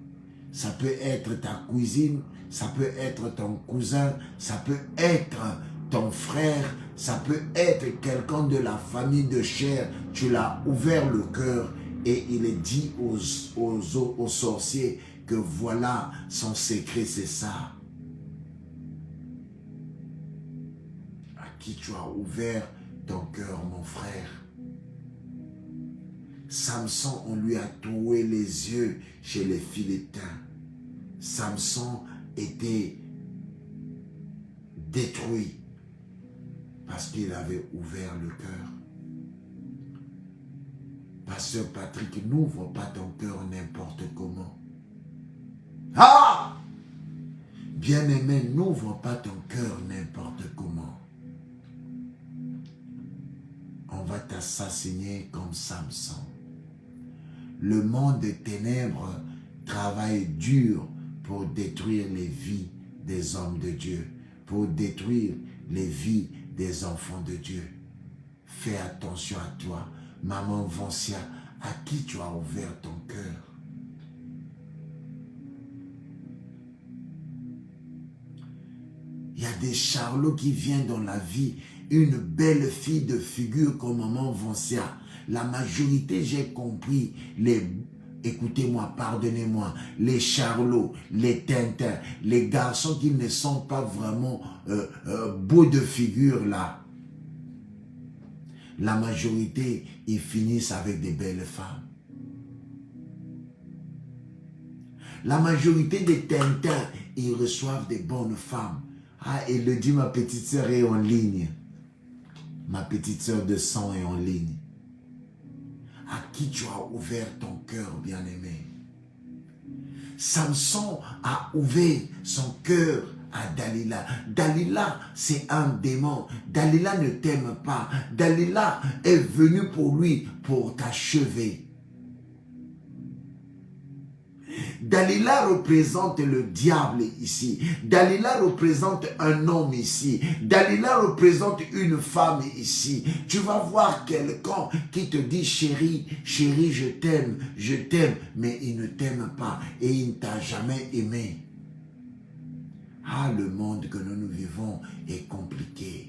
Ça peut être ta cousine, ça peut être ton cousin, ça peut être ton frère, ça peut être quelqu'un de la famille de chair. Tu l'as ouvert le cœur et il est dit aux sorciers que voilà son secret, c'est ça. À qui tu as ouvert ton cœur, mon frère? Samson, on lui a troué les yeux chez les Philistins. Samson était détruit parce qu'il avait ouvert le cœur. Pasteur Patrick, n'ouvre pas ton cœur n'importe comment. Bien-aimé, n'ouvre pas ton cœur n'importe comment. On va t'assassiner comme Samson. Le monde des ténèbres travaille dur pour détruire les vies des hommes de Dieu, pour détruire les vies des enfants de Dieu. Fais attention à toi. Maman Vancia, à qui tu as ouvert ton cœur? Il y a des charlots qui viennent dans la vie. Une belle fille de figure comme Maman Vancia. La majorité, j'ai compris, écoutez-moi, pardonnez-moi, les charlots, les tintins, les garçons qui ne sont pas vraiment beaux de figure là. La majorité, ils finissent avec des belles femmes. La majorité des tintins, ils reçoivent des bonnes femmes. Et le dit, ma petite sœur est en ligne. Ma petite sœur de sang est en ligne. À qui tu as ouvert ton cœur, bien-aimé? Samson a ouvert son cœur à Dalila. Dalila, c'est un démon. Dalila ne t'aime pas. Dalila est venue pour lui, pour t'achever. Dalila représente le diable ici. Dalila représente un homme ici. Dalila représente une femme ici. Tu vas voir quelqu'un qui te dit chérie, chérie, je t'aime, mais il ne t'aime pas et il ne t'a jamais aimé. Le monde que nous vivons est compliqué.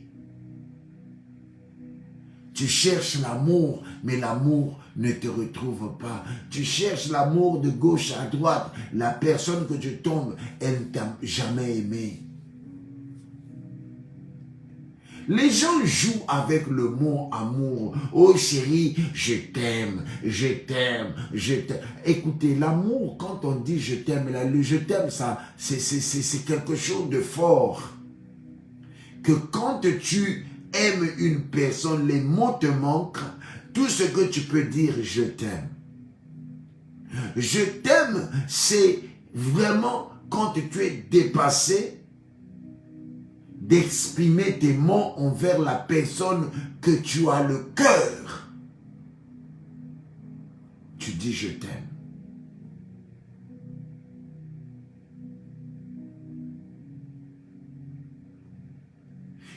Tu cherches l'amour, mais l'amour ne te retrouve pas. Tu cherches l'amour de gauche à droite. La personne que tu tombes, elle ne t'a jamais aimé. Les gens jouent avec le mot amour. Oh chérie, je t'aime, je t'aime, je t'aime. Écoutez, l'amour, quand on dit je t'aime, le je t'aime, ça, c'est quelque chose de fort. Que quand tu aimes une personne, les mots te manquent, tout ce que tu peux dire, je t'aime. Je t'aime, c'est vraiment quand tu es dépassé, d'exprimer tes mots envers la personne que tu as le cœur. Tu dis je t'aime.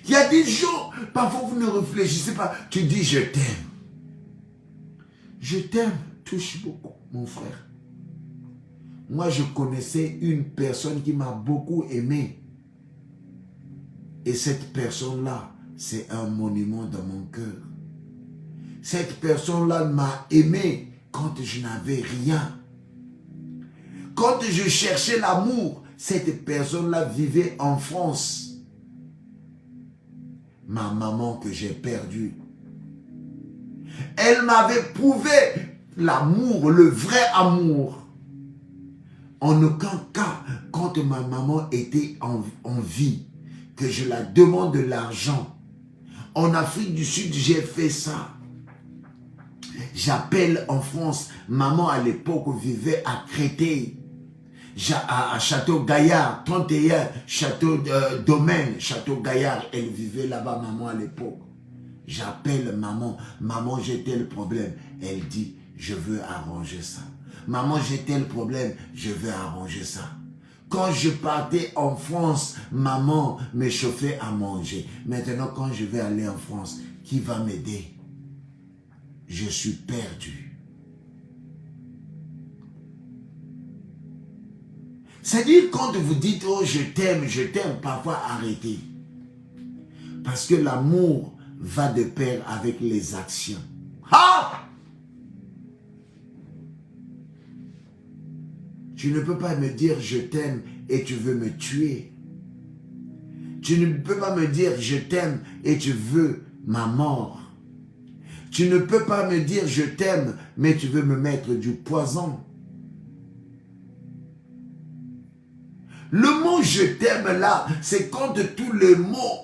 Il y a des gens, parfois vous ne réfléchissez pas, tu dis je t'aime. Je t'aime touche beaucoup, mon frère. Moi, je connaissais une personne qui m'a beaucoup aimé. Et cette personne-là, c'est un monument dans mon cœur. Cette personne-là m'a aimé quand je n'avais rien. Quand je cherchais l'amour, cette personne-là vivait en France. Ma maman que j'ai perdue. Elle m'avait prouvé l'amour, le vrai amour. En aucun cas, quand ma maman était en vie, que je la demande de l'argent. En Afrique du Sud, j'ai fait ça. J'appelle en France. Maman, à l'époque, vivait à Créteil, à Château-Gaillard, 31, Château Domaine, Château-Gaillard. Elle vivait là-bas, maman, à l'époque. J'appelle maman. Maman, j'ai tel problème. Elle dit, je veux arranger ça. Maman, j'ai tel problème. Je veux arranger ça. Quand je partais en France, maman me chauffait à manger. Maintenant, quand je vais aller en France, qui va m'aider? Je suis perdu. C'est-à-dire, quand vous dites, oh, je t'aime, parfois arrêtez. Parce que l'amour va de pair avec les actions. Ah! Tu ne peux pas me dire je t'aime et tu veux me tuer. Tu ne peux pas me dire je t'aime et tu veux ma mort. Tu ne peux pas me dire je t'aime mais tu veux me mettre du poison. Le mot je t'aime là, c'est quand tous les mots,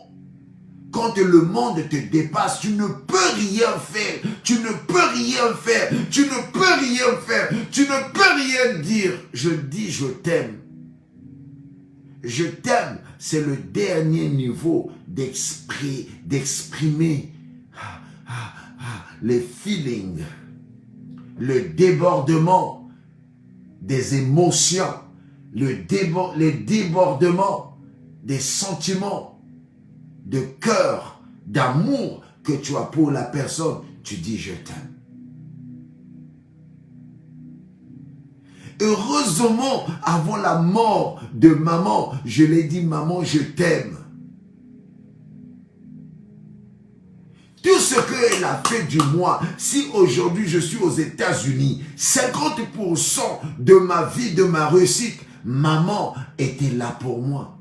quand le monde te dépasse, tu ne peux rien faire, tu ne peux rien faire, tu ne peux rien faire, tu ne peux rien dire. Je dis je t'aime. Je t'aime, c'est le dernier niveau d'exprimer les feelings, le débordement des émotions, les débordements des sentiments, de cœur, d'amour que tu as pour la personne, tu dis je t'aime. Heureusement, avant la mort de maman, je l'ai dit, maman, je t'aime. Tout ce qu'elle a fait du moi, si aujourd'hui je suis aux États-Unis, 50% de ma vie, de ma réussite, maman était là pour moi.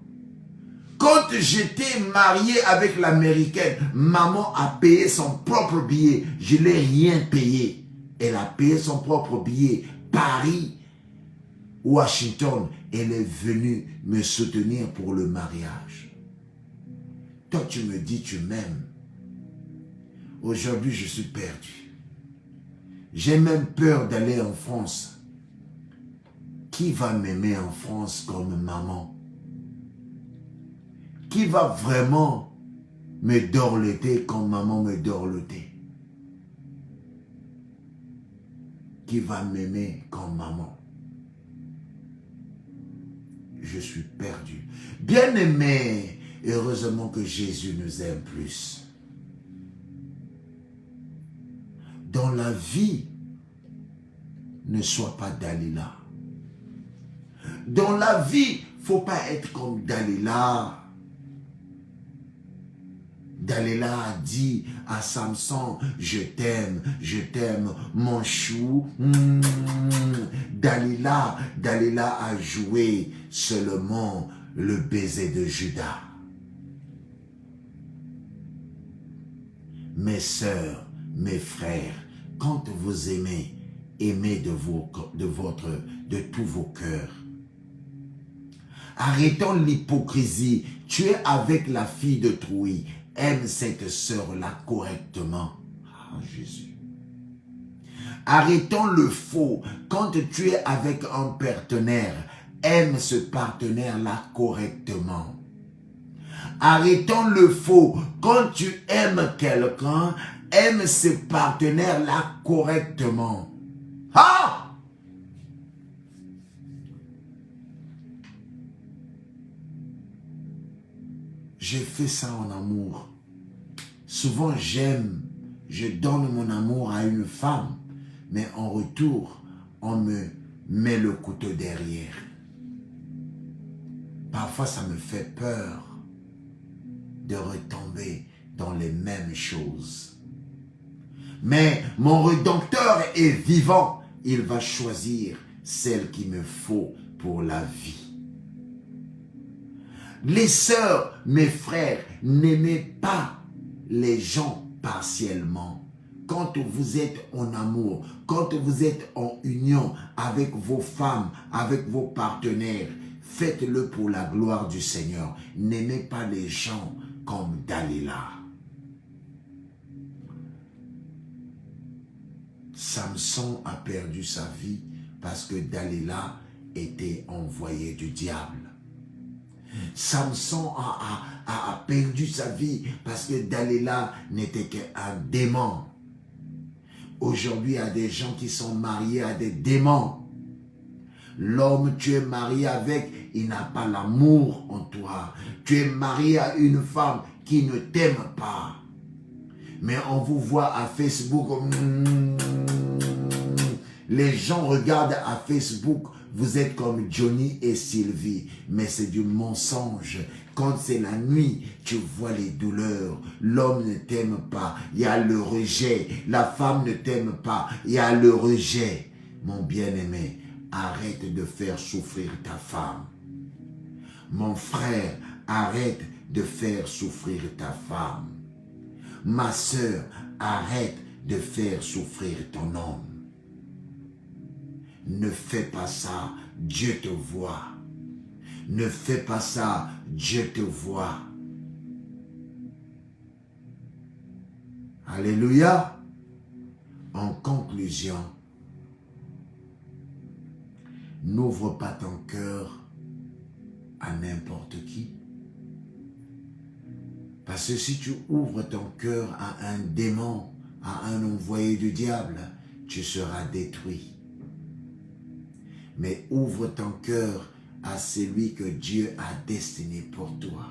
Quand j'étais marié avec l'Américaine, maman a payé son propre billet. Je n'ai rien payé. Elle a payé son propre billet. Paris, Washington, elle est venue me soutenir pour le mariage. Toi, tu me dis, tu m'aimes. Aujourd'hui, je suis perdu. J'ai même peur d'aller en France. Qui va m'aimer en France comme maman? Qui va vraiment me dorloter comme maman me dorlotait? Qui va m'aimer comme maman? Je suis perdu. Bien-aimé, heureusement que Jésus nous aime plus. Dans la vie, ne sois pas Dalila. Dans la vie, il ne faut pas être comme Dalila. Dalila a dit à Samson, je t'aime, mon chou. Dalila a joué seulement le baiser de Judas. mes sœurs, mes frères, quand vous aimez, aimez de tous vos cœurs. Arrêtons l'hypocrisie. Tu es avec la fille de Trouille. Aime cette sœur-là correctement. Ah, Jésus. Arrêtons le faux. Quand tu es avec un partenaire, aime ce partenaire-là correctement. Arrêtons le faux. Quand tu aimes quelqu'un, aime ce partenaire-là correctement. Ah! J'ai fait ça en amour. Souvent j'aime, je donne mon amour à une femme, mais en retour, on me met le couteau derrière. Parfois ça me fait peur de retomber dans les mêmes choses. Mais mon Rédempteur est vivant. Il va choisir celle qu'il me faut pour la vie. Les sœurs, mes frères, n'aimez pas les gens partiellement. Quand vous êtes en amour, quand vous êtes en union avec vos femmes, avec vos partenaires, faites-le pour la gloire du Seigneur. N'aimez pas les gens comme Dalila. Samson a perdu sa vie parce que Dalila était envoyée du diable. Samson a perdu sa vie parce que Dalila n'était qu'un démon. Aujourd'hui, il y a des gens qui sont mariés à des démons. L'homme tu es marié avec, il n'a pas l'amour en toi. Tu es marié à une femme qui ne t'aime pas. Mais on vous voit à Facebook. Les gens regardent à Facebook. Vous êtes comme Johnny et Sylvie. Mais c'est du mensonge. Quand c'est la nuit, tu vois les douleurs. L'homme ne t'aime pas. Il y a le rejet. La femme ne t'aime pas. Il y a le rejet. Mon bien-aimé, arrête de faire souffrir ta femme. Mon frère, arrête de faire souffrir ta femme. Ma sœur, arrête de faire souffrir ton homme. Ne fais pas ça, Dieu te voit. Ne fais pas ça, Dieu te voit. Alléluia. En conclusion, n'ouvre pas ton cœur à n'importe qui. Parce que si tu ouvres ton cœur à un démon, à un envoyé du diable, tu seras détruit. Mais ouvre ton cœur à celui que Dieu a destiné pour toi.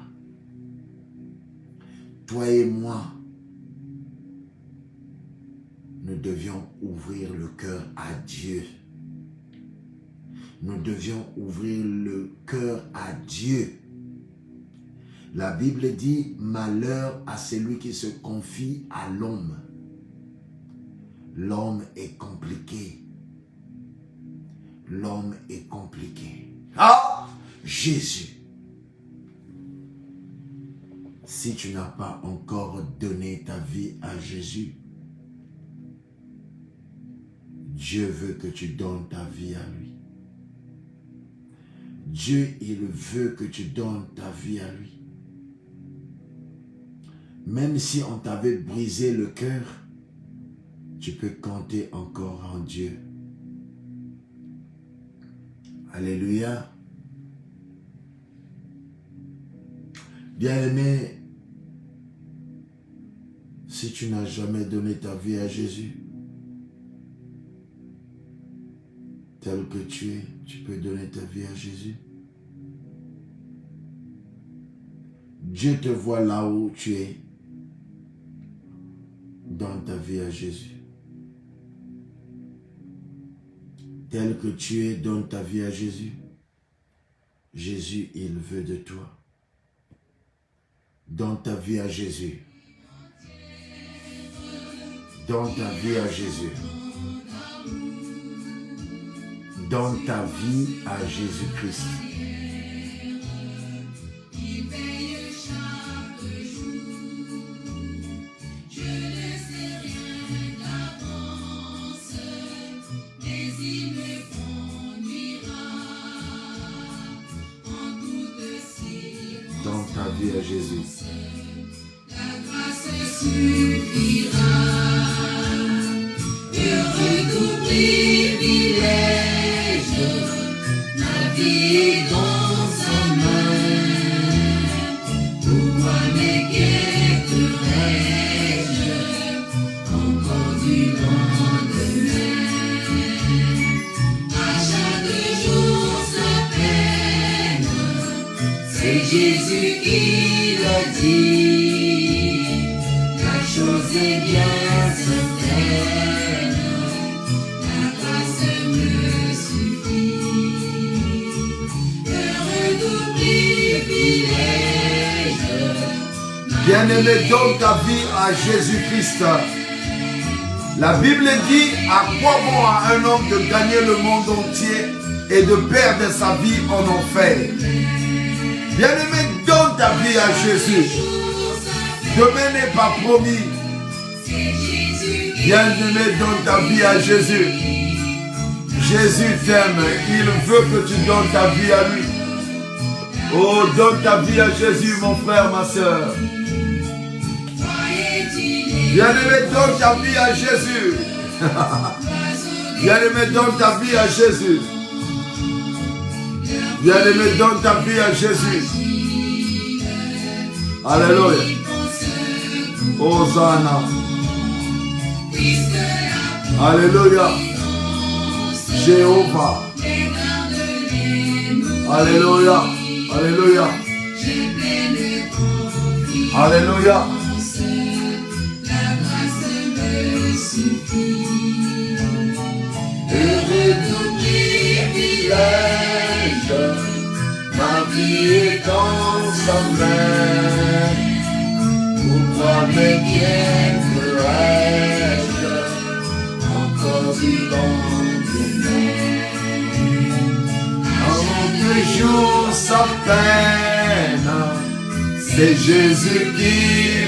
Toi et moi, nous devions ouvrir le cœur à Dieu. Nous devions ouvrir le cœur à Dieu. La Bible dit, malheur à celui qui se confie à l'homme. L'homme est compliqué. L'homme est compliqué. Ah! Jésus! Si tu n'as pas encore donné ta vie à Jésus, Dieu veut que tu donnes ta vie à lui. Dieu, il veut que tu donnes ta vie à lui. Même si on t'avait brisé le cœur, tu peux compter encore en Dieu. Alléluia. Bien-aimé, si tu n'as jamais donné ta vie à Jésus, tel que tu es, tu peux donner ta vie à Jésus. Dieu te voit là où tu es. Donne ta vie à Jésus. Tel que tu es, donne ta vie à Jésus. Jésus, il veut de toi. Donne ta vie à Jésus. Donne ta vie à Jésus. Donne ta vie à Jésus-Christ. Je ta vie à Jésus. La grâce suffira. Heureux tout privilège, la vie est dans sa main. Pourquoi m'inquiéterais-je encore du lendemain? À chaque jour sa peine, c'est Jésus qui l'a dit. La chose est bien certaine, la grâce me suffit. Heureux tout privilège. Bien-aimé, donne ta vie à Jésus-Christ. La Bible dit, à quoi bon à un homme de gagner le monde entier et de perdre sa vie en enfer? Bien-aimé, donne ta vie à Jésus. Demain n'est pas promis. Bien-aimé, donne ta vie à Jésus. Jésus t'aime. Il veut que tu donnes ta vie à lui. Oh, donne ta vie à Jésus, mon frère, ma soeur. Bien-aimé, donne ta vie à Jésus. Bien-aimé, donne ta vie à Jésus. Bien-aimé, donne ta vie à Jésus. Alléluia. Hosanna. Alléluia. Jéhovah. Alléluia. Alléluia. Alléluia. Heureux tout privilège, ma vie est dans sa main. Pourquoi m'inquiéterais-je encore du lendemain? Un jour sa peine, c'est Jésus qui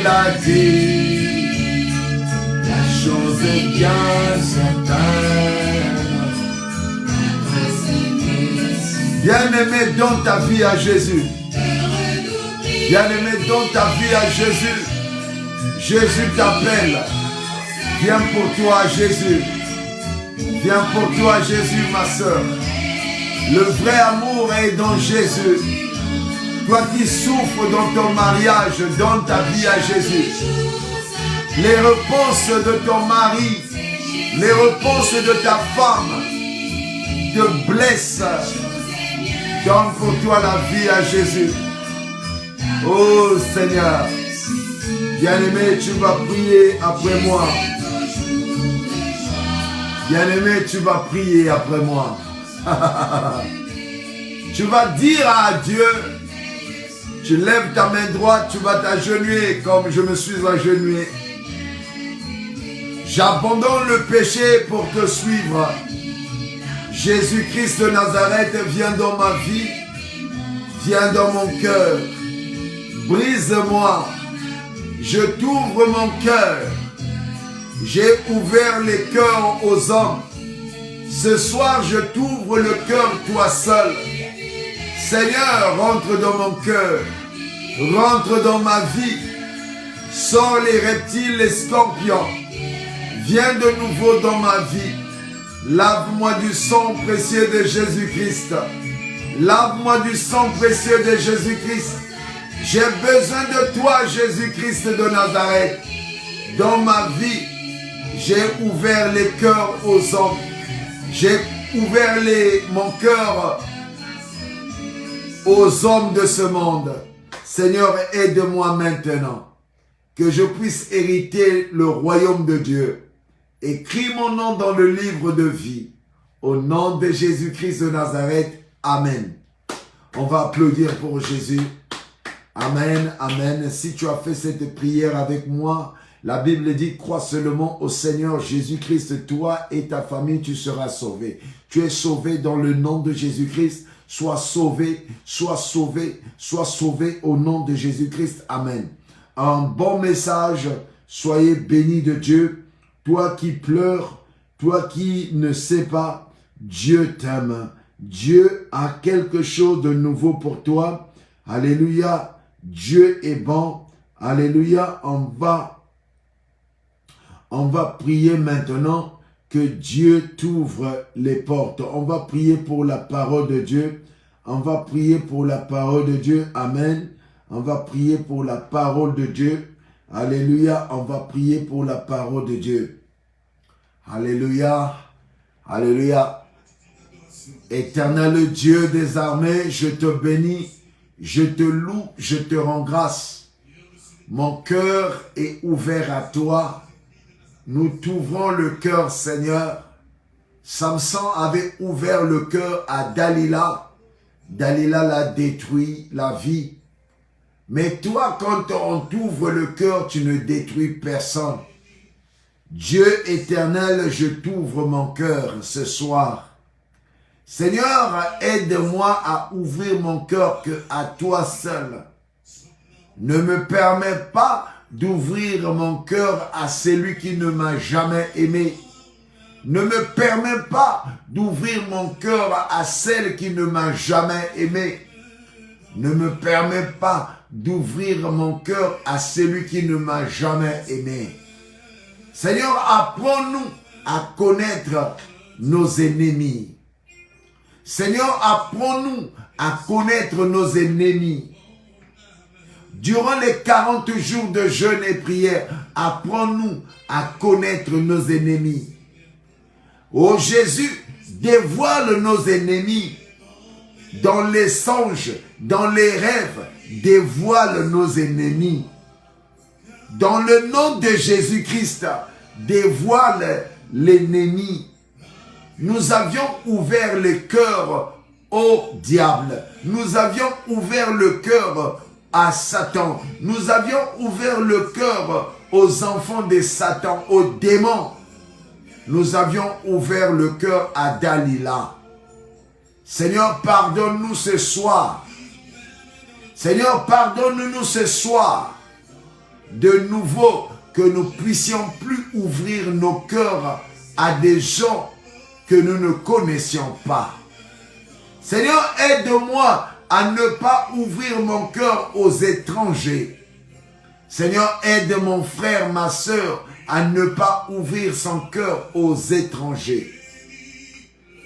l'a dit. La chose est bien certaine. Bien-aimé, donne ta vie à Jésus. Bien-aimé, donne ta vie à Jésus. Jésus t'appelle. Viens pour toi, Jésus. Viens pour toi, Jésus, ma soeur. Le vrai amour est dans Jésus. Toi qui souffres dans ton mariage, donne ta vie à Jésus. Les réponses de ton mari, les réponses de ta femme te blessent. Donne pour toi la vie à Jésus. Oh Seigneur, bien-aimé, tu vas prier après moi. Bien-aimé, tu vas prier après moi. Tu vas dire à Dieu, tu lèves ta main droite, tu vas t'agenouiller comme je me suis agenouillé. J'abandonne le péché pour te suivre. Jésus-Christ de Nazareth, viens dans ma vie, viens dans mon cœur. Brise-moi, je t'ouvre mon cœur. J'ai ouvert les cœurs aux hommes. Ce soir, je t'ouvre le cœur, toi seul. Seigneur, rentre dans mon cœur. Rentre dans ma vie. Sors les reptiles, les scorpions. Viens de nouveau dans ma vie. Lave-moi du sang précieux de Jésus-Christ. Lave-moi du sang précieux de Jésus-Christ. J'ai besoin de toi, Jésus-Christ de Nazareth. Dans ma vie, j'ai ouvert les cœurs aux hommes. J'ai ouvert mon cœur aux hommes de ce monde. Seigneur, aide-moi maintenant que je puisse hériter le royaume de Dieu. Écris mon nom dans le livre de vie. Au nom de Jésus-Christ de Nazareth. Amen. On va applaudir pour Jésus. Amen, amen. Si tu as fait cette prière avec moi, la Bible dit, crois seulement au Seigneur Jésus-Christ, toi et ta famille, tu seras sauvé. Tu es sauvé dans le nom de Jésus-Christ. Sois sauvé, sois sauvé, sois sauvé au nom de Jésus-Christ. Amen. Un bon message. Soyez bénis de Dieu. Toi qui pleures, toi qui ne sais pas, Dieu t'aime. Dieu a quelque chose de nouveau pour toi. Alléluia. Dieu est bon. Alléluia. On va prier maintenant que Dieu t'ouvre les portes. On va prier pour la parole de Dieu. On va prier pour la parole de Dieu. Amen. On va prier pour la parole de Dieu. Alléluia. On va prier pour la parole de Dieu. Alléluia. Alléluia. Éternel Dieu des armées, je te bénis, je te loue, je te rends grâce. Mon cœur est ouvert à toi. Nous t'ouvrons le cœur, Seigneur. Samson avait ouvert le cœur à Dalila. Dalila l'a détruit, la vie. Mais toi, quand on t'ouvre le cœur, tu ne détruis personne. Dieu éternel, je t'ouvre mon cœur ce soir. Seigneur, aide-moi à ouvrir mon cœur que à toi seul. Ne me permets pas d'ouvrir mon cœur à celui qui ne m'a jamais aimé. Ne me permets pas d'ouvrir mon cœur à celle qui ne m'a jamais aimé. Ne me permets pas d'ouvrir mon cœur à celui qui ne m'a jamais aimé. Seigneur, apprends-nous à connaître nos ennemis. Seigneur, apprends-nous à connaître nos ennemis. Durant les 40 jours de jeûne et prière, apprends-nous à connaître nos ennemis. Oh Jésus, dévoile nos ennemis dans les songes, dans les rêves, dévoile nos ennemis. Dans le nom de Jésus-Christ, dévoile l'ennemi. Nous avions ouvert le cœur au diable. Nous avions ouvert le cœur à Satan. Nous avions ouvert le cœur aux enfants de Satan, aux démons. Nous avions ouvert le cœur à Dalila. Seigneur, pardonne-nous ce soir. Seigneur, pardonne-nous ce soir. De nouveau, que nous puissions plus ouvrir nos cœurs à des gens que nous ne connaissions pas. Seigneur, aide-moi à ne pas ouvrir mon cœur aux étrangers. Seigneur, aide mon frère, ma sœur, à ne pas ouvrir son cœur aux étrangers.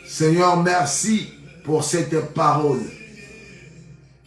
Seigneur, merci pour cette parole.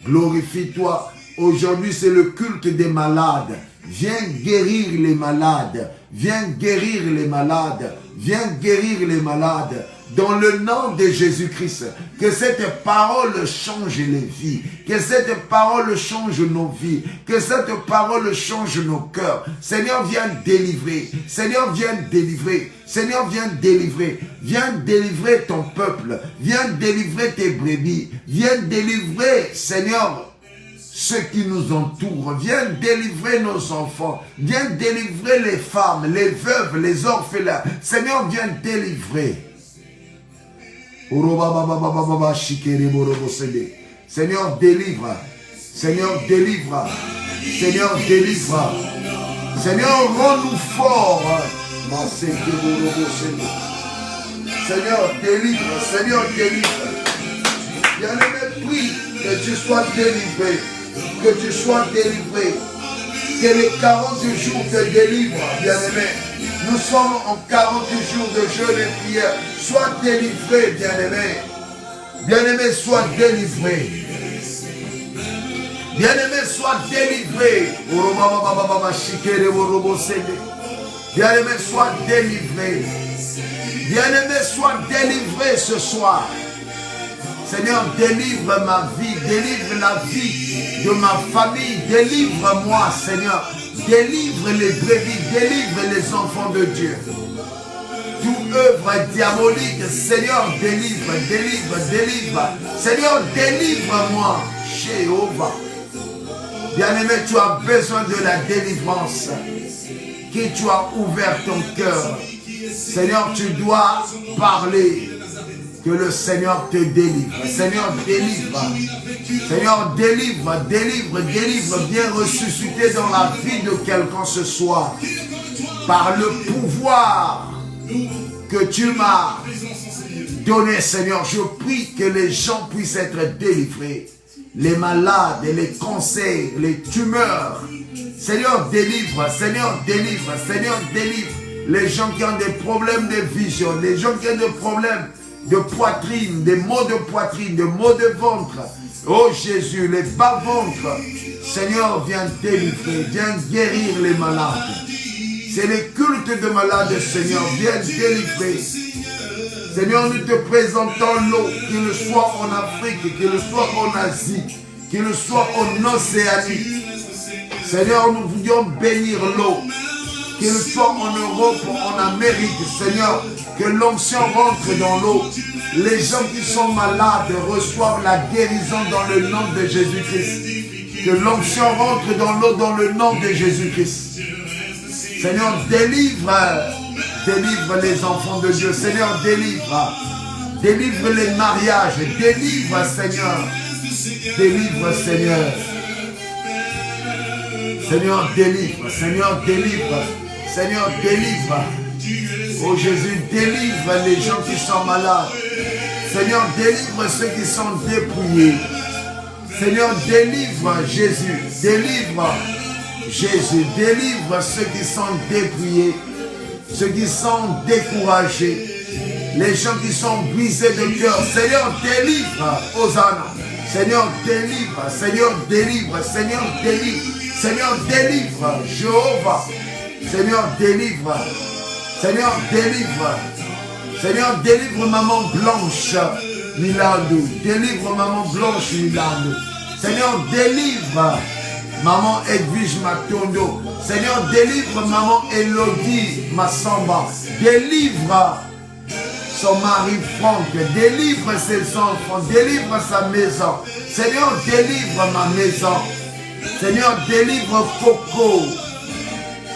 Glorifie-toi. Aujourd'hui, c'est le culte des malades. Viens guérir les malades. Viens guérir les malades. Viens guérir les malades. Dans le nom de Jésus-Christ, que cette parole change les vies, que cette parole change nos vies, que cette parole change nos cœurs. Seigneur, viens délivrer. Seigneur, viens délivrer. Seigneur, viens délivrer. Viens délivrer ton peuple. Viens délivrer tes brebis. Viens délivrer, Seigneur, ceux qui nous entourent. Viens délivrer nos enfants. Viens délivrer les femmes, les veuves, les orphelins. Seigneur, viens délivrer. Seigneur, délivre. Seigneur, délivre. Seigneur, délivre. Seigneur, rends-nous forts. Seigneur, délivre. Seigneur, délivre. Bien-aimé, prie que tu sois délivré. Que tu sois délivré. Que les 40 jours te délivrent, bien-aimé. Nous sommes en 40 jours de jeûne et prière. Sois délivré, bien-aimé. Bien-aimé, sois délivré. Bien-aimé, sois délivré. Bien-aimé, sois délivré. Bien-aimé, sois délivré ce soir. Seigneur, délivre ma vie, délivre la vie de ma famille, délivre-moi, Seigneur. Délivre les brebis, délivre les enfants de Dieu. Toute œuvre diabolique, Seigneur, délivre, délivre, délivre. Seigneur, délivre-moi, Jéhovah. Bien-aimé, tu as besoin de la délivrance. Que tu as ouvert ton cœur. Seigneur, tu dois parler. Que le Seigneur te délivre. Seigneur, délivre. Seigneur, délivre, délivre, délivre. Viens ressusciter dans la vie de quelqu'un ce soir. Par le pouvoir que tu m'as donné, Seigneur. Je prie que les gens puissent être délivrés. les malades, les cancers, les tumeurs. Seigneur, délivre, Seigneur, délivre, Seigneur, délivre. Les gens qui ont des problèmes de vision, les gens qui ont des problèmes de poitrine, des maux de poitrine, des maux de ventre. Oh Jésus, les bas-ventres. Seigneur, viens délivrer, viens guérir les malades. C'est les cultes de malades, Seigneur, viens délivrer. Seigneur, nous te présentons l'eau, qu'il soit en Afrique, qu'il soit en Asie, qu'il soit en Océanie. Seigneur, nous voulions bénir l'eau, qu'il soit en Europe, en Amérique, Seigneur, que l'onction rentre dans l'eau. Les gens qui sont malades reçoivent la guérison dans le nom de Jésus-Christ. Que l'onction rentre dans l'eau dans le nom de Jésus-Christ. Seigneur, délivre les enfants de Dieu. Seigneur, délivre les mariages. Délivre, Seigneur. Délivre, Seigneur. Seigneur, délivre. Seigneur, délivre. Seigneur, délivre. Oh Jésus, délivre les gens qui sont malades. Seigneur, délivre ceux qui sont dépouillés. Seigneur, délivre Jésus. Délivre Jésus. Délivre ceux qui sont dépouillés. Ceux qui sont découragés. Les gens qui sont brisés de cœur. Seigneur, délivre. Hosanna. Seigneur, délivre. Seigneur, délivre. Seigneur, délivre. Seigneur, délivre. Jéhovah. Seigneur, délivre. Seigneur, délivre. Seigneur, délivre maman Blanche Milandou. Délivre maman Blanche Milandou. Seigneur, délivre maman Edwige Matondo. Seigneur, délivre maman Elodie Massamba. Délivre son mari Franck. Délivre ses enfants. Délivre sa maison. Seigneur, délivre ma maison. Seigneur, délivre Coco.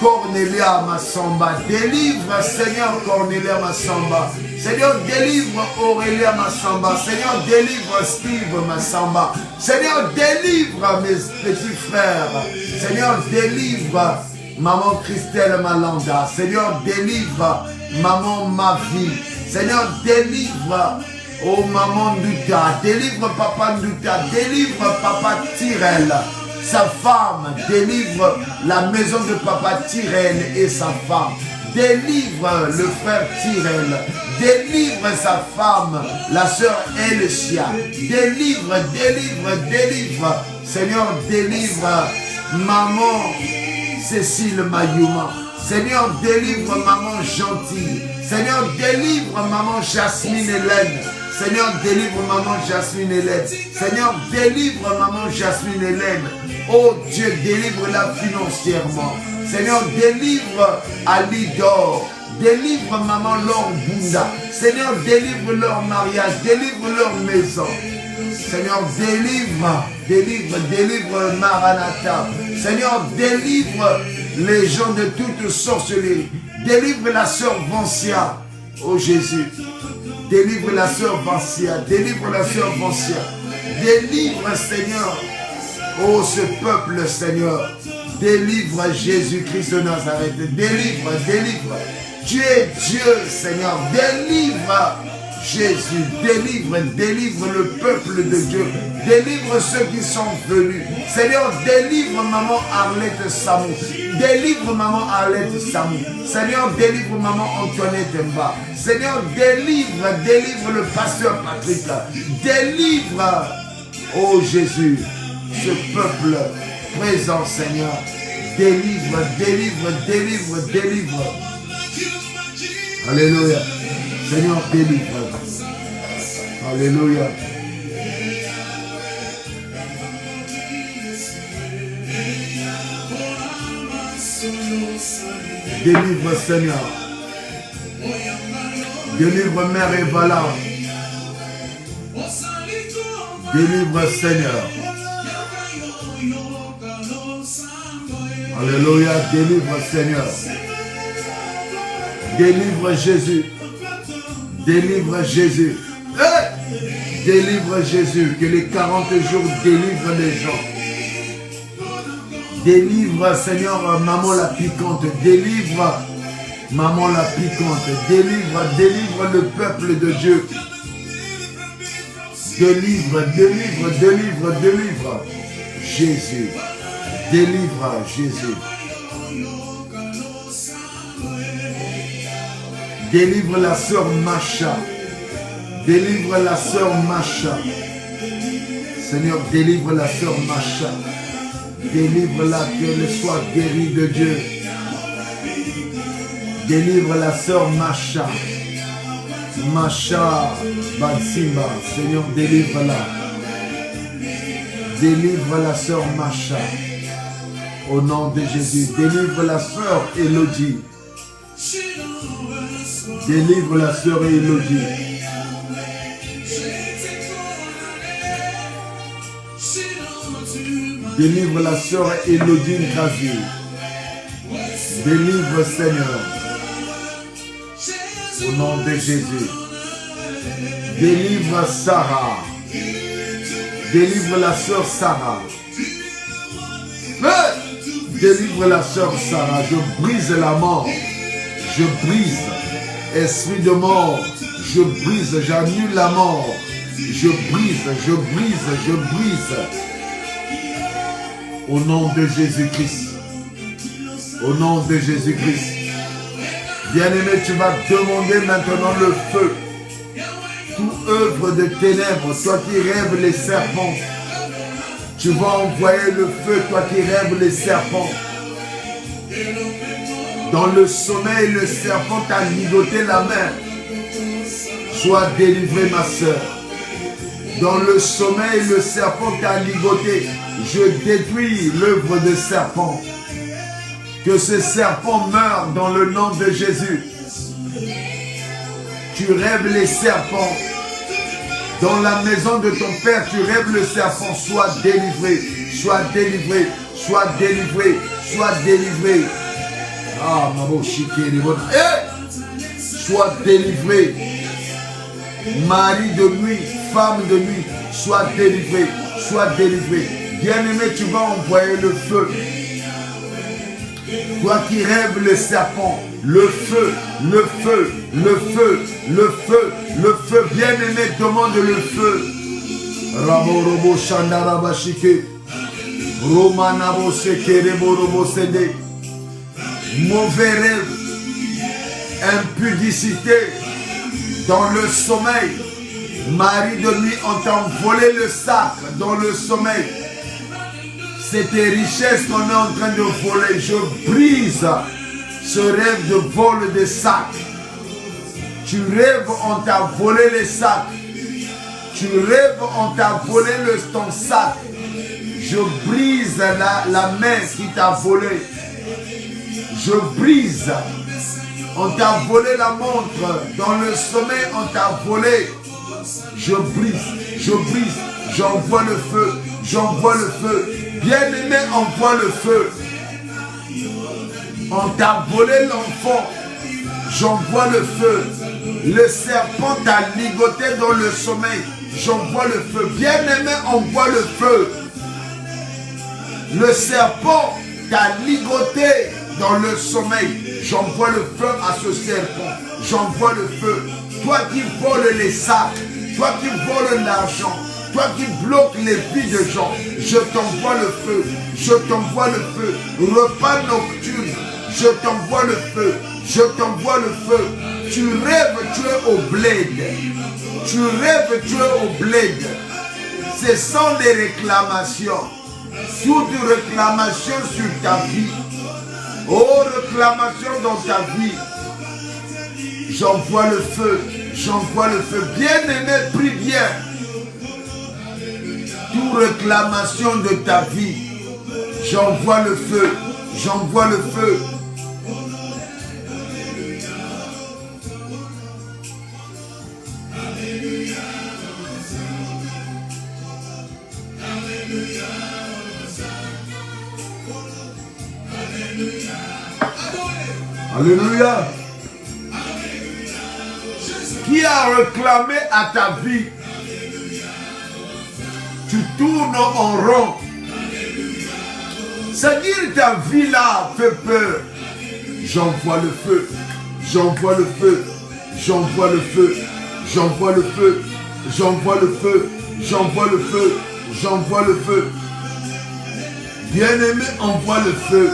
Cornelia Massamba, délivre Seigneur Cornelia Massamba, Seigneur délivre Aurélia Massamba, Seigneur délivre Steve Massamba, Seigneur délivre mes petits frères, Seigneur délivre maman Christelle Malanda, Seigneur délivre maman Mavi, Seigneur délivre oh maman Nduta, délivre papa Nduta, délivre papa Tyrell. Sa femme, délivre la maison de papa Tyrell et sa femme. Délivre le frère Tyrell. Délivre sa femme, la sœur Elsia. Délivre, délivre, délivre. Seigneur, délivre maman Cécile Mayuma. Seigneur, délivre maman Gentille. Seigneur, délivre maman Jasmine Hélène. Seigneur, délivre maman Jasmine Hélène. Seigneur, délivre maman Jasmine Hélène. Oh Dieu, délivre-la financièrement. Seigneur, délivre Alidor. Délivre maman Laure Bunda. Seigneur, délivre leur mariage. Délivre leur maison. Seigneur, délivre Maranatha. Seigneur, délivre les gens de toute sorcellerie. Délivre la sœur Vancia. Oh Jésus. Délivre la sœur Vancia. Délivre la sœur Vancia. Délivre, Seigneur. Oh, ce peuple, Seigneur. Délivre Jésus-Christ de Nazareth. Délivre, délivre. Tu es Dieu, Seigneur. Délivre Jésus. Délivre, délivre le peuple de Dieu. Délivre ceux qui sont venus. Seigneur, délivre maman Arlette Samou. Délivre maman Arlette Samou. Seigneur, délivre maman Antoinette Mba. Seigneur, délivre le pasteur Patrick. Délivre, oh Jésus, ce peuple présent, Seigneur. Délivre, délivre, délivre, délivre. Alléluia. Seigneur, délivre. Alléluia. Délivre, Seigneur. Délivre Mère Evala. Délivre, Seigneur. Alléluia. Délivre, Seigneur. Délivre Jésus. Délivre Jésus. Délivre Jésus. Que les 40 jours délivrent les gens. Délivre, Seigneur, maman la piquante. Délivre, maman la piquante. Délivre le peuple de Dieu. Délivre, délivre, délivre, délivre. Jésus. Délivre, Jésus. Délivre la sœur Macha. Délivre la sœur Macha. Seigneur, délivre la sœur Macha. Délivre-la, qu'elle soit guérie de Dieu. Délivre la sœur Macha. Macha Batsimba. Seigneur, délivre-la. Délivre la sœur Macha. Au nom de Jésus. Délivre la sœur Elodie. Délivre la sœur Elodie. Délivre la sœur Elodie Grazier. Délivre, Seigneur. Au nom de Jésus. Délivre Sarah. Délivre la sœur Sarah. Délivre la sœur Sarah. Je brise la mort. Je brise. Esprit de mort. Je brise. J'annule la mort. Je brise. Je brise. Je brise. Au nom de Jésus-Christ. Au nom de Jésus-Christ. Bien-aimé, tu vas demander maintenant le feu. Toute œuvre de ténèbres, toi qui rêves les serpents, tu vas envoyer le feu, toi qui rêves les serpents. Dans le sommeil, le serpent t'a ligoté la main. Sois délivré, ma soeur. Dans le sommeil, le serpent t'a ligoté. Je détruis l'œuvre de serpent. Que ce serpent meure dans le nom de Jésus. Tu rêves les serpents. Dans la maison de ton père, tu rêves le serpent. Sois délivré, sois délivré, sois délivré, sois délivré. Ah, maman, chiquet, sois délivré. Mari de nuit, femme de nuit, sois délivré, sois délivré. Bien-aimé, tu vas envoyer le feu. Toi qui rêves le serpent, le feu, le feu, le feu, le feu, le feu. Bien-aimé, demande le feu. Rabo robo shandaraba shike. Romanabo seke rebo robo sede. Mauvais rêve, impudicité dans le sommeil. Mari de nuit, on t'a volé le sac dans le sommeil. C'est tes richesses qu'on est en train de voler. Je brise ce rêve de vol de sacs. Tu rêves, on t'a volé les sacs. Tu rêves, on t'a volé ton sac. Je brise la main qui t'a volé. Je brise. On t'a volé la montre. Dans le sommeil, on t'a volé. Je brise. Je brise. J'envoie le feu. J'envoie le feu. Bien-aimé, envoie le feu. On t'a volé l'enfant. J'envoie le feu. Le serpent t'a ligoté dans le sommeil. J'envoie le feu. Bien-aimé, envoie le feu. Le serpent t'a ligoté dans le sommeil. J'envoie le feu à ce serpent. J'envoie le feu. Toi qui voles les sacs. Toi qui voles l'argent. Toi qui bloques les vies de gens, je t'envoie le feu, je t'envoie le feu. Repas nocturne, je t'envoie le feu, je t'envoie le feu. Tu rêves, tu es au bled. Tu rêves, tu es au bled. Ce sont des réclamations. Toute réclamation sur ta vie. Oh, réclamation dans ta vie. J'envoie le feu, j'envoie le feu. Bien-aimé, prie bien. Toute réclamation de ta vie, j'envoie le feu, j'envoie le feu. Alléluia. Qui a réclamé à ta vie? Tu tournes en rond. C'est-à-dire ta vie là fait peur. J'envoie le feu. J'envoie le feu. J'envoie le feu. J'envoie le feu. J'envoie le feu. J'envoie le feu. J'envoie le feu. Bien-aimé, envoie le feu.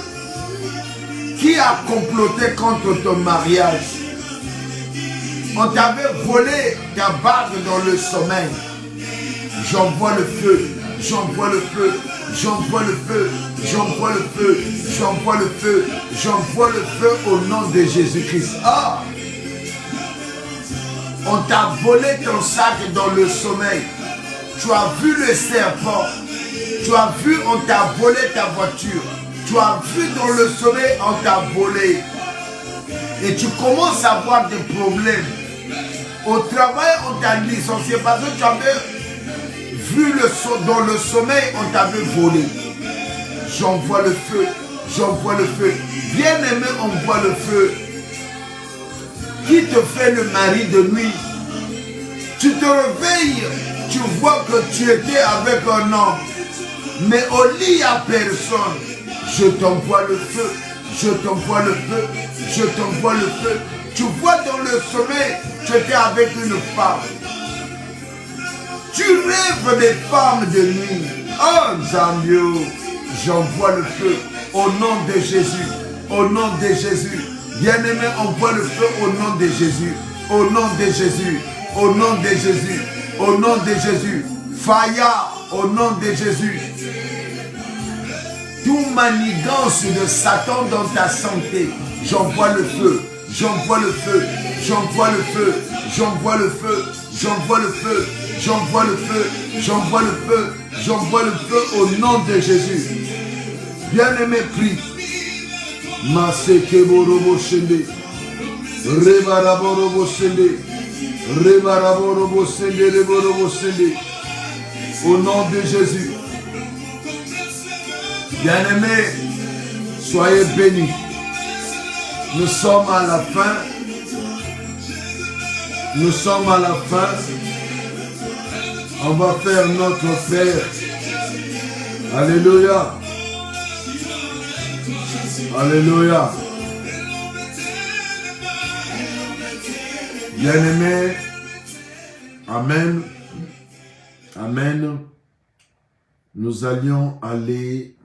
Qui a comploté contre ton mariage? On t'avait volé ta bague dans le sommeil. J'envoie le feu. J'envoie le feu. J'envoie le feu. J'envoie le feu. J'envoie le feu. J'envoie le feu au nom de Jésus-Christ. Ah! On t'a volé ton sac dans le sommeil. Tu as vu le serpent. Tu as vu, on t'a volé ta voiture. Tu as vu dans le sommeil, on t'a volé. Et tu commences à avoir des problèmes. Au travail, on t'a licencié parce que tu avais vu dans le sommeil, on t'avait volé. J'envoie le feu. J'envoie le feu. Bien-aimé, envoie le feu. Qui te fait le mari de nuit? Tu te réveilles, tu vois que tu étais avec un homme, mais au lit, il n'y a personne. Je t'envoie le feu, je t'envoie le feu, je t'envoie le feu. Tu vois dans le sommeil, tu étais avec une femme. Tu rêves des femmes de nuit. Oh Zambio, j'envoie le feu au nom de Jésus, au nom de Jésus. Bien-aimé, envoie le feu au nom de Jésus, au nom de Jésus, au nom de Jésus, au nom de Jésus. Faya, au nom de Jésus. Toute manigance de Satan dans ta santé, j'envoie le feu, j'envoie le feu, j'envoie le feu, j'envoie le feu, j'envoie le feu, j'envoie le feu, j'envoie le feu, j'envoie le feu au nom de Jésus. Bien-aimé, prie. Maseke borobo shende, rebaraborobo shende, rebaraborobo shende, reborobo shende. Au nom de Jésus. Bien-aimés, soyez bénis. Nous sommes à la fin. Nous sommes à la fin. On va faire notre Père. Alléluia. Alléluia. Bien-aimés, amen. Amen. Nous allions aller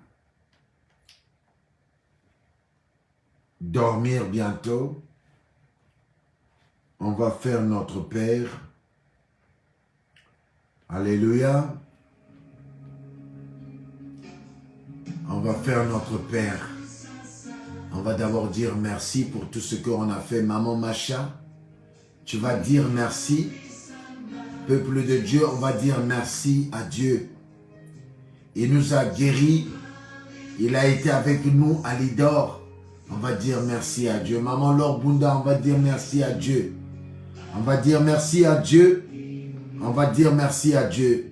dormir bientôt. On va faire notre Père. Alléluia. On va faire notre Père. On va d'abord dire merci pour tout ce qu'on a fait. Maman Macha, tu vas dire merci. Peuple de Dieu, on va dire merci à Dieu. Il nous a guéris. Il a été avec nous à Lidor. On va dire merci à Dieu. Maman Laure Bunda, on va dire merci à Dieu. On va dire merci à Dieu. On va dire merci à Dieu.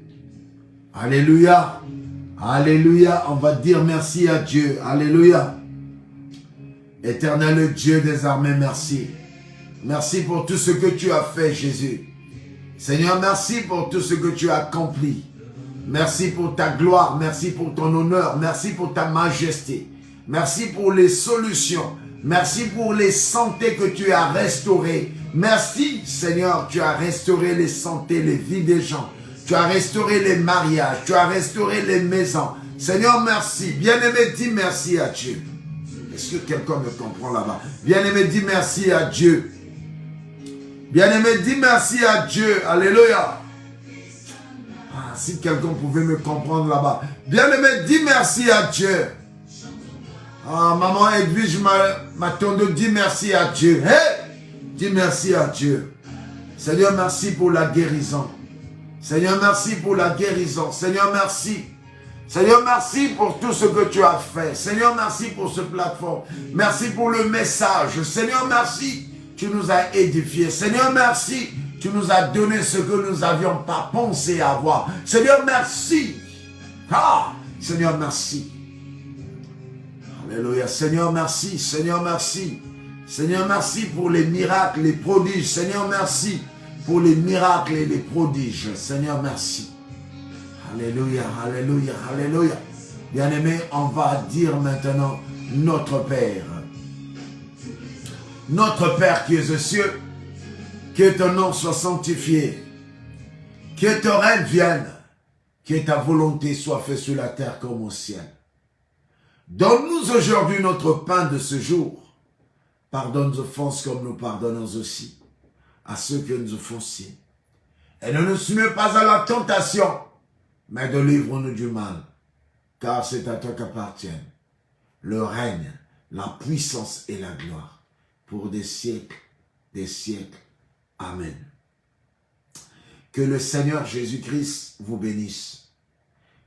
Alléluia. Alléluia. On va dire merci à Dieu. Alléluia. Éternel Dieu des armées, merci. Merci pour tout ce que tu as fait, Jésus. Seigneur, merci pour tout ce que tu as accompli. Merci pour ta gloire. Merci pour ton honneur. Merci pour ta majesté. Merci pour les solutions. Merci pour les santé que tu as restaurées. Merci, Seigneur, tu as restauré les santé, les vies des gens. Tu as restauré les mariages. Tu as restauré les maisons. Seigneur, merci. Bien-aimé, dis merci à Dieu. Est-ce que quelqu'un me comprend là-bas? Bien-aimé, dis merci à Dieu. Bien-aimé, dis merci à Dieu. Alléluia. Ah, si quelqu'un pouvait me comprendre là-bas. Bien-aimé, dis merci à Dieu. Ah, maman Edwige m'attendait, dis merci à Dieu. Hey! Dis merci à Dieu. Seigneur, merci pour la guérison. Seigneur, merci pour la guérison. Seigneur, merci. Seigneur, merci pour tout ce que tu as fait. Seigneur, merci pour ce plateforme. Merci pour le message. Seigneur, merci. Tu nous as édifiés. Seigneur, merci. Tu nous as donné ce que nous n'avions pas pensé avoir. Seigneur, merci. Ah, Seigneur, merci. Alléluia. Seigneur, merci. Seigneur, merci. Seigneur, merci pour les miracles, les prodiges. Seigneur, merci pour les miracles et les prodiges. Seigneur, merci. Alléluia, alléluia, alléluia. Bien-aimés, on va dire maintenant notre Père. Notre Père qui es aux cieux, que ton nom soit sanctifié, Que ton règne vienne, que ta volonté soit faite sur la terre comme au ciel. Donne-nous aujourd'hui notre pain de ce jour. Pardonne nos offenses comme nous pardonnons aussi à ceux qui nous offensent. Et ne nous soumets pas à la tentation, mais délivre-nous du mal. Car c'est à toi qu'appartiennent le règne, la puissance et la gloire pour des siècles, des siècles. Amen. Que le Seigneur Jésus-Christ vous bénisse.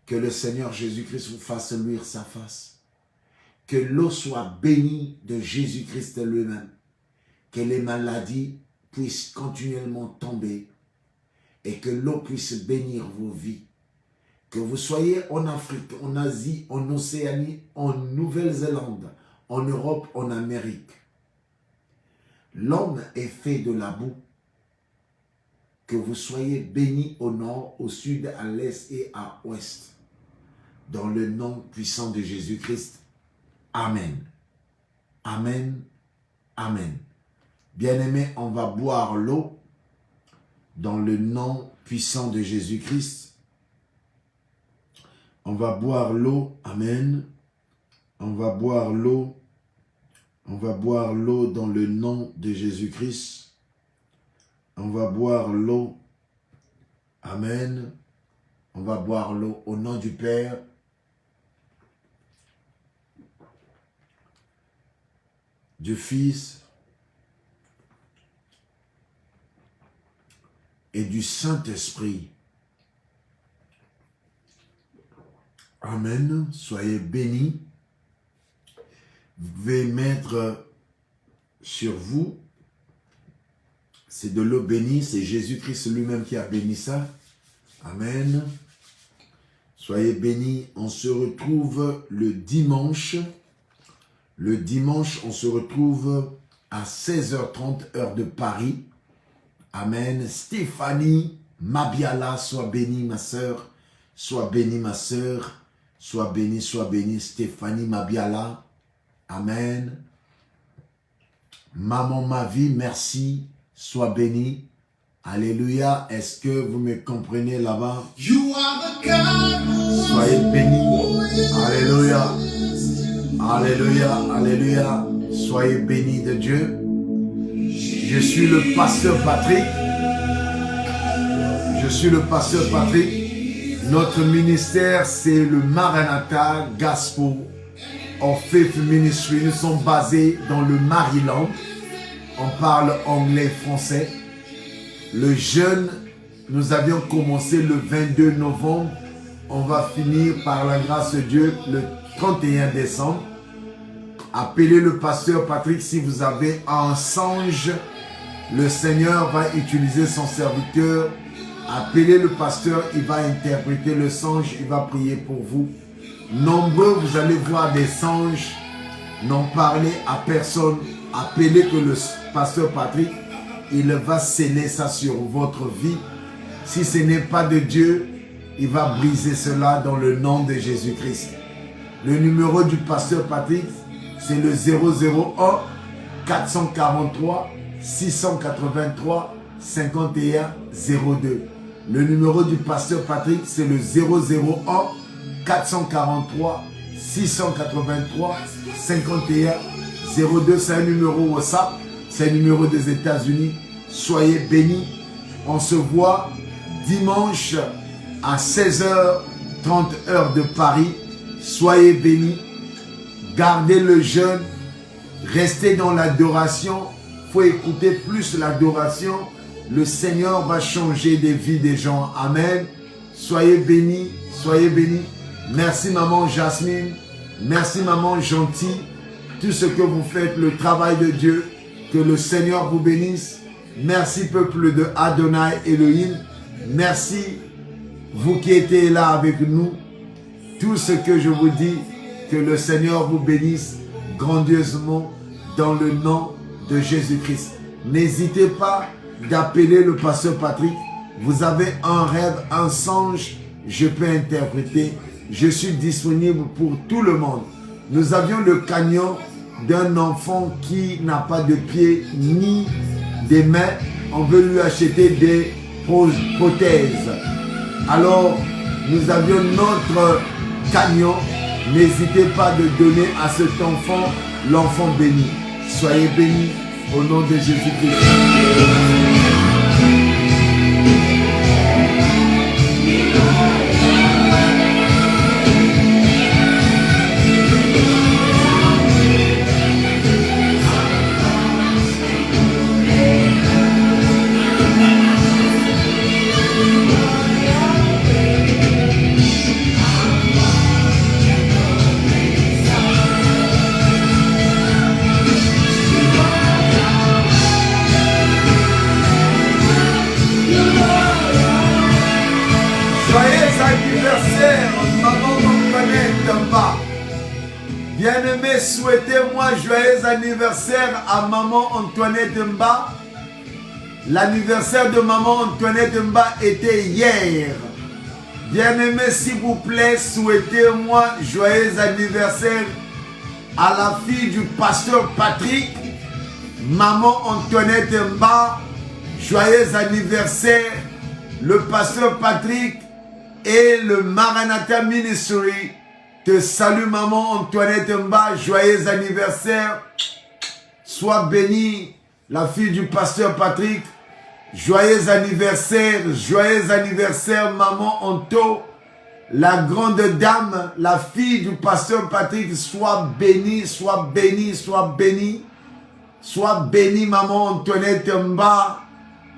Que le Seigneur Jésus-Christ vous fasse luire sa face. Que l'eau soit bénie de Jésus-Christ lui-même. Que les maladies puissent continuellement tomber. Et que l'eau puisse bénir vos vies. Que vous soyez en Afrique, en Asie, en Océanie, en Nouvelle-Zélande, en Europe, en Amérique. L'homme est fait de la boue. Que vous soyez bénis au nord, au sud, à l'est et à l'ouest. Dans le nom puissant de Jésus-Christ. Amen. Amen. Amen. Bien-aimés, on va boire l'eau dans le nom puissant de Jésus-Christ. On va boire l'eau. Amen. On va boire l'eau. On va boire l'eau dans le nom de Jésus-Christ. On va boire l'eau. Amen. On va boire l'eau au nom du Père, du Fils et du Saint-Esprit. Amen. Soyez bénis. Vous pouvez mettre sur vous. C'est de l'eau bénie. C'est Jésus-Christ lui-même qui a béni ça. Amen. Soyez bénis. On se retrouve le dimanche. Le dimanche, on se retrouve à 16h30, heure de Paris. Amen. Stéphanie Mabiala, sois bénie ma sœur. Sois bénie ma sœur. Sois bénie Stéphanie Mabiala. Amen. Maman ma vie, merci. Sois bénie. Alléluia. Est-ce que vous me comprenez là-bas? Soyez bénis. Alléluia. Alléluia. Alléluia. Soyez bénis de Dieu. Je suis le pasteur Patrick. Je suis le pasteur Patrick. Notre ministère, c'est le Maranatha Gospel of Faith Ministry. Nous sommes basés dans le Maryland. On parle anglais, français. Le jeûne, nous avions commencé le 22 novembre. On va finir par la grâce de Dieu le 31 décembre. Appelez le pasteur Patrick si vous avez un songe. Le Seigneur va utiliser son serviteur. Appelez le pasteur, il va interpréter le songe, il va prier pour vous. Nombreux, vous allez voir des songes. N'en parlez à personne. Appelez que le pasteur Patrick, il va sceller ça sur votre vie. Si ce n'est pas de Dieu, il va briser cela dans le nom de Jésus-Christ. Le numéro du pasteur Patrick, c'est le 001 443 683 51 02. Le numéro du pasteur Patrick, c'est le 001 443 683 51 02. C'est un numéro WhatsApp, c'est un numéro des États-Unis. Soyez bénis. On se voit dimanche à 16h30 heure de Paris. Soyez bénis. Gardez le jeûne. Restez dans l'adoration. Il faut écouter plus l'adoration. Le Seigneur va changer des vies des gens. Amen. Soyez bénis. Soyez bénis. Merci maman Jasmine. Merci maman Gentille. Tout ce que vous faites, le travail de Dieu. Que le Seigneur vous bénisse. Merci peuple de Adonai Elohim. Merci vous qui étiez là avec nous. Tout ce que je vous dis, que le Seigneur vous bénisse grandiosement dans le nom de Jésus-Christ. N'hésitez pas d'appeler le pasteur Patrick. Vous avez un rêve, un songe, je peux interpréter. Je suis disponible pour tout le monde. Nous avions le canyon d'un enfant qui n'a pas de pieds ni des mains. On veut lui acheter des prothèse. Alors, nous avions notre cagnon. N'hésitez pas de donner à cet enfant, l'enfant béni. Soyez bénis au nom de Jésus-Christ. Bien-aimé, souhaitez-moi joyeux anniversaire à Maman Antoinette Mba. L'anniversaire de Maman Antoinette Mba était hier. Bien-aimé, s'il vous plaît, souhaitez-moi joyeux anniversaire à la fille du pasteur Patrick, Maman Antoinette Mba. Joyeux anniversaire, le pasteur Patrick et le Maranatha Ministry. Te salue Maman Antoinette Mba, joyeux anniversaire. Sois bénie, la fille du pasteur Patrick. Joyeux anniversaire Maman Anto. La grande dame, la fille du pasteur Patrick, sois bénie, sois bénie, sois bénie. Sois bénie Maman Antoinette Mba.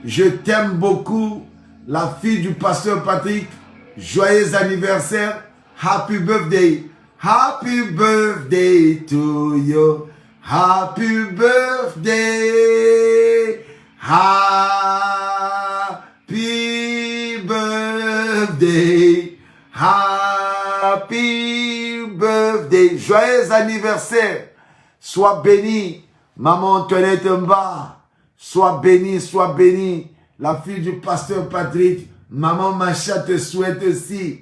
Je t'aime beaucoup, la fille du pasteur Patrick. Joyeux anniversaire. Happy birthday. Happy birthday to you. Happy birthday. Happy birthday. Happy birthday. Joyeux anniversaire. Sois béni, Maman Antoinette Mba. Sois béni, sois béni. La fille du pasteur Patrick. Maman Macha te souhaite aussi.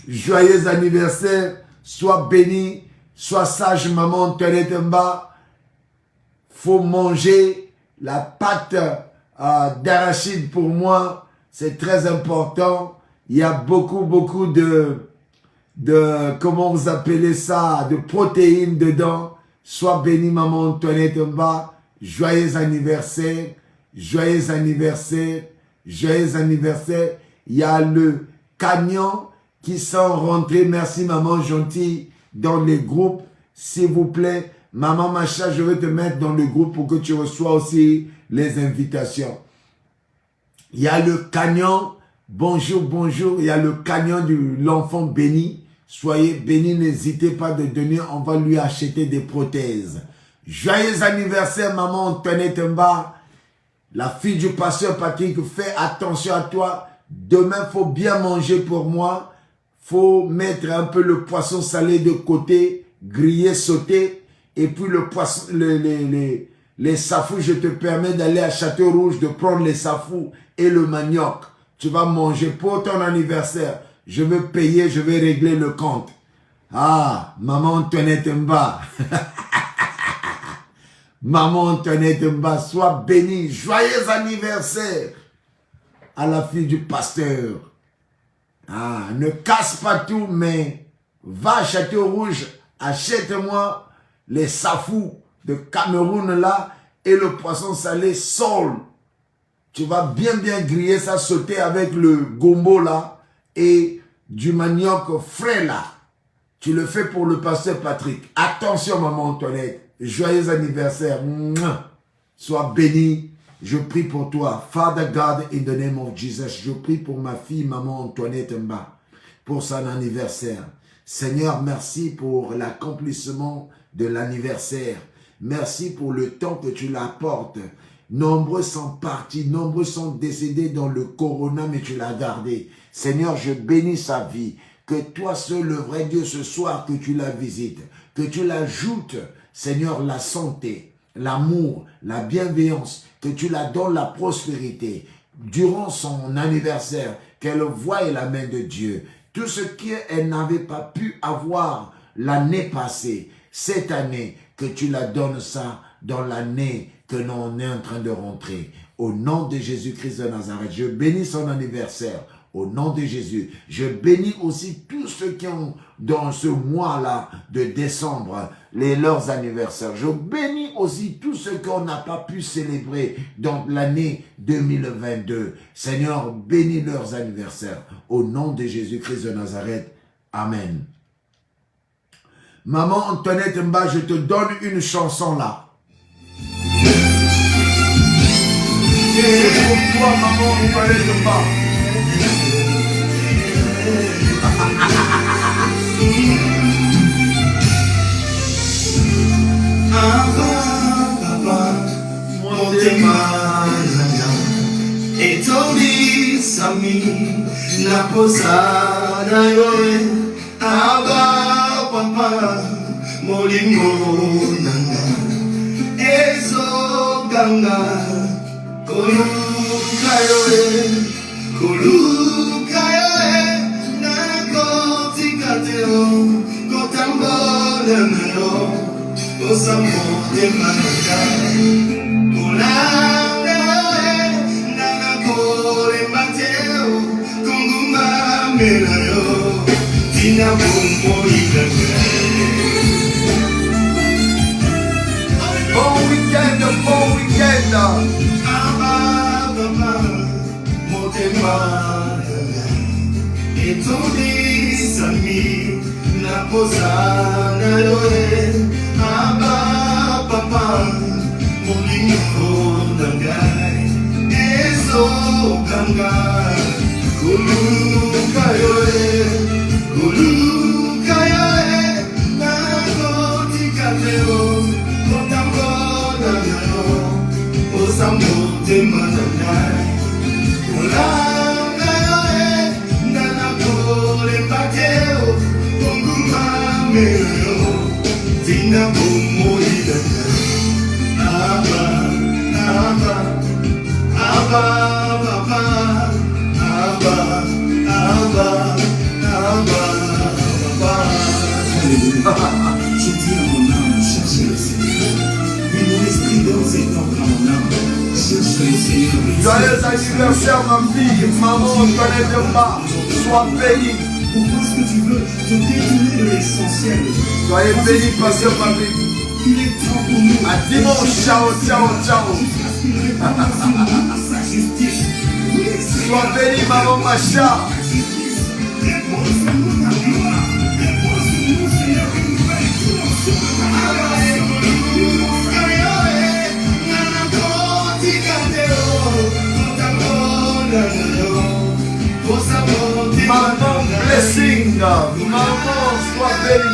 Joyeux anniversaire, sois béni, sois sage Maman Antoinette Mba. Faut manger la pâte d'arachide pour moi, c'est très important. Il y a beaucoup de comment vous appelez ça, de protéines dedans. Sois béni Maman Antoinette Mba. Joyeux anniversaire, joyeux anniversaire, joyeux anniversaire. Il y a le Cagnon qui sont rentrés, merci maman gentille, dans les groupes, s'il vous plaît. Maman Macha, je vais te mettre dans le groupe pour que tu reçois aussi les invitations. Il y a le Cagnon, bonjour, bonjour, il y a le Cagnon de l'enfant béni. Soyez bénis, n'hésitez pas de donner, on va lui acheter des prothèses. Joyeux anniversaire Maman Antoinette Mba, la fille du pasteur Patrick, fais attention à toi. Demain, faut bien manger pour moi. Faut mettre un peu le poisson salé de côté, griller, sauter. Et puis le poisson, les safous, je te permets d'aller à Château-Rouge, de prendre les safous et le manioc. Tu vas manger pour ton anniversaire. Je vais payer, je vais régler le compte. Ah, Maman Antoinette Mba. Maman Antoinette Mba, sois bénie. Joyeux anniversaire à la fille du pasteur. Ah, ne casse pas tout, mais va à Château-Rouge, achète-moi les safous de Cameroun là et le poisson salé sol. Tu vas bien griller ça, sauter avec le gombo là et du manioc frais là. Tu le fais pour le pasteur Patrick. Attention Maman Antoinette, joyeux anniversaire. Sois béni. Je prie pour toi. Father God, in the name of Jesus, je prie pour ma fille, Maman Antoinette Mba, pour son anniversaire. Seigneur, merci pour l'accomplissement de l'anniversaire. Merci pour le temps que tu l'apportes. Nombreux sont partis, nombreux sont décédés dans le corona, mais tu l'as gardé. Seigneur, je bénis sa vie. Que toi seul, le vrai Dieu, ce soir, que tu la visites, que tu l'ajoutes, Seigneur, la santé, l'amour, la bienveillance, que tu la donnes la prospérité. Durant son anniversaire, qu'elle voie la main de Dieu. Tout ce qu'elle n'avait pas pu avoir l'année passée, cette année, que tu la donnes ça dans l'année que l'on est en train de rentrer. Au nom de Jésus-Christ de Nazareth, je bénis son anniversaire. Au nom de Jésus, je bénis aussi tous ceux qui ont dans ce mois-là de décembre leurs anniversaires. Je bénis aussi tous ceux qu'on n'a pas pu célébrer dans l'année 2022. Seigneur, bénis leurs anniversaires. Au nom de Jésus-Christ de Nazareth. Amen. Maman Antoinette Mba, je te donne une chanson là. C'est pour toi, maman Antoinette Mba. Papa, motema nanga etondi sami na posa na yoe. Aba papa, molingo nanga ezo ganga koluka yoe, koluka yoe na kotikateo kotambola nero. Osamo de manaka, olanga nana kore mateo, konguma melayo, tina bombo ikaka. Bon week-end, bon week-end. Aba papa, motema etondi sami na posa na yoe. Aba papa, molingo nangai ezo ganga kuluka yoe, kuluka yoe na kotikateo kotambola nayo osamotema nangai olanga yoe nana kolepateo konguma melayo. Tina bomo ilaka, aba, aba, aba, papa, aba, aba, aba, papa. Je dis à mon âme, cherche le Seigneur. Et mon esprit danse et tendre à mon âme. Cherche le Seigneur. Joyeux anniversaire, ma fille, maman Antoinette Mba. Sois bénie. Pourquoi est-ce que tu veux te détourner de l'essentiel? Soyez bénis, pasteur Patrick. Il est temps pour nous. À dimanche, ciao, ciao, ciao. Sa justice. Sois béni, maman Macha. Maman blessing, maman sois béni.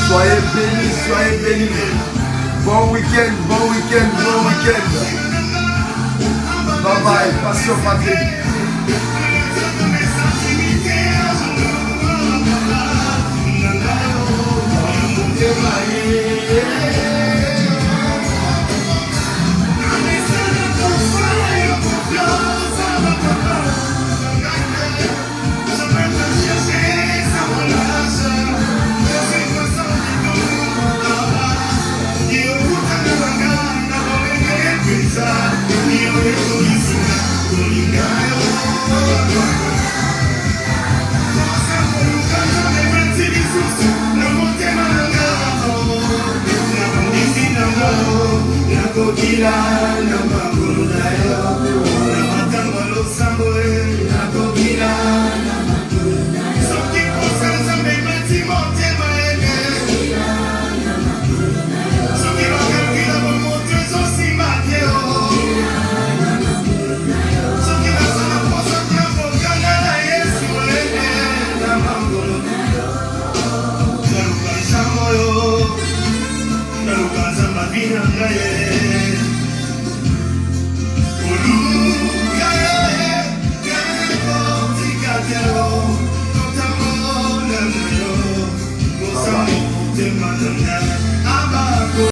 Soyez bénis, soyez bénis. Bon week-end, bon week-end, bon week-end. Bye bye, pasteur Patrick. Yeah.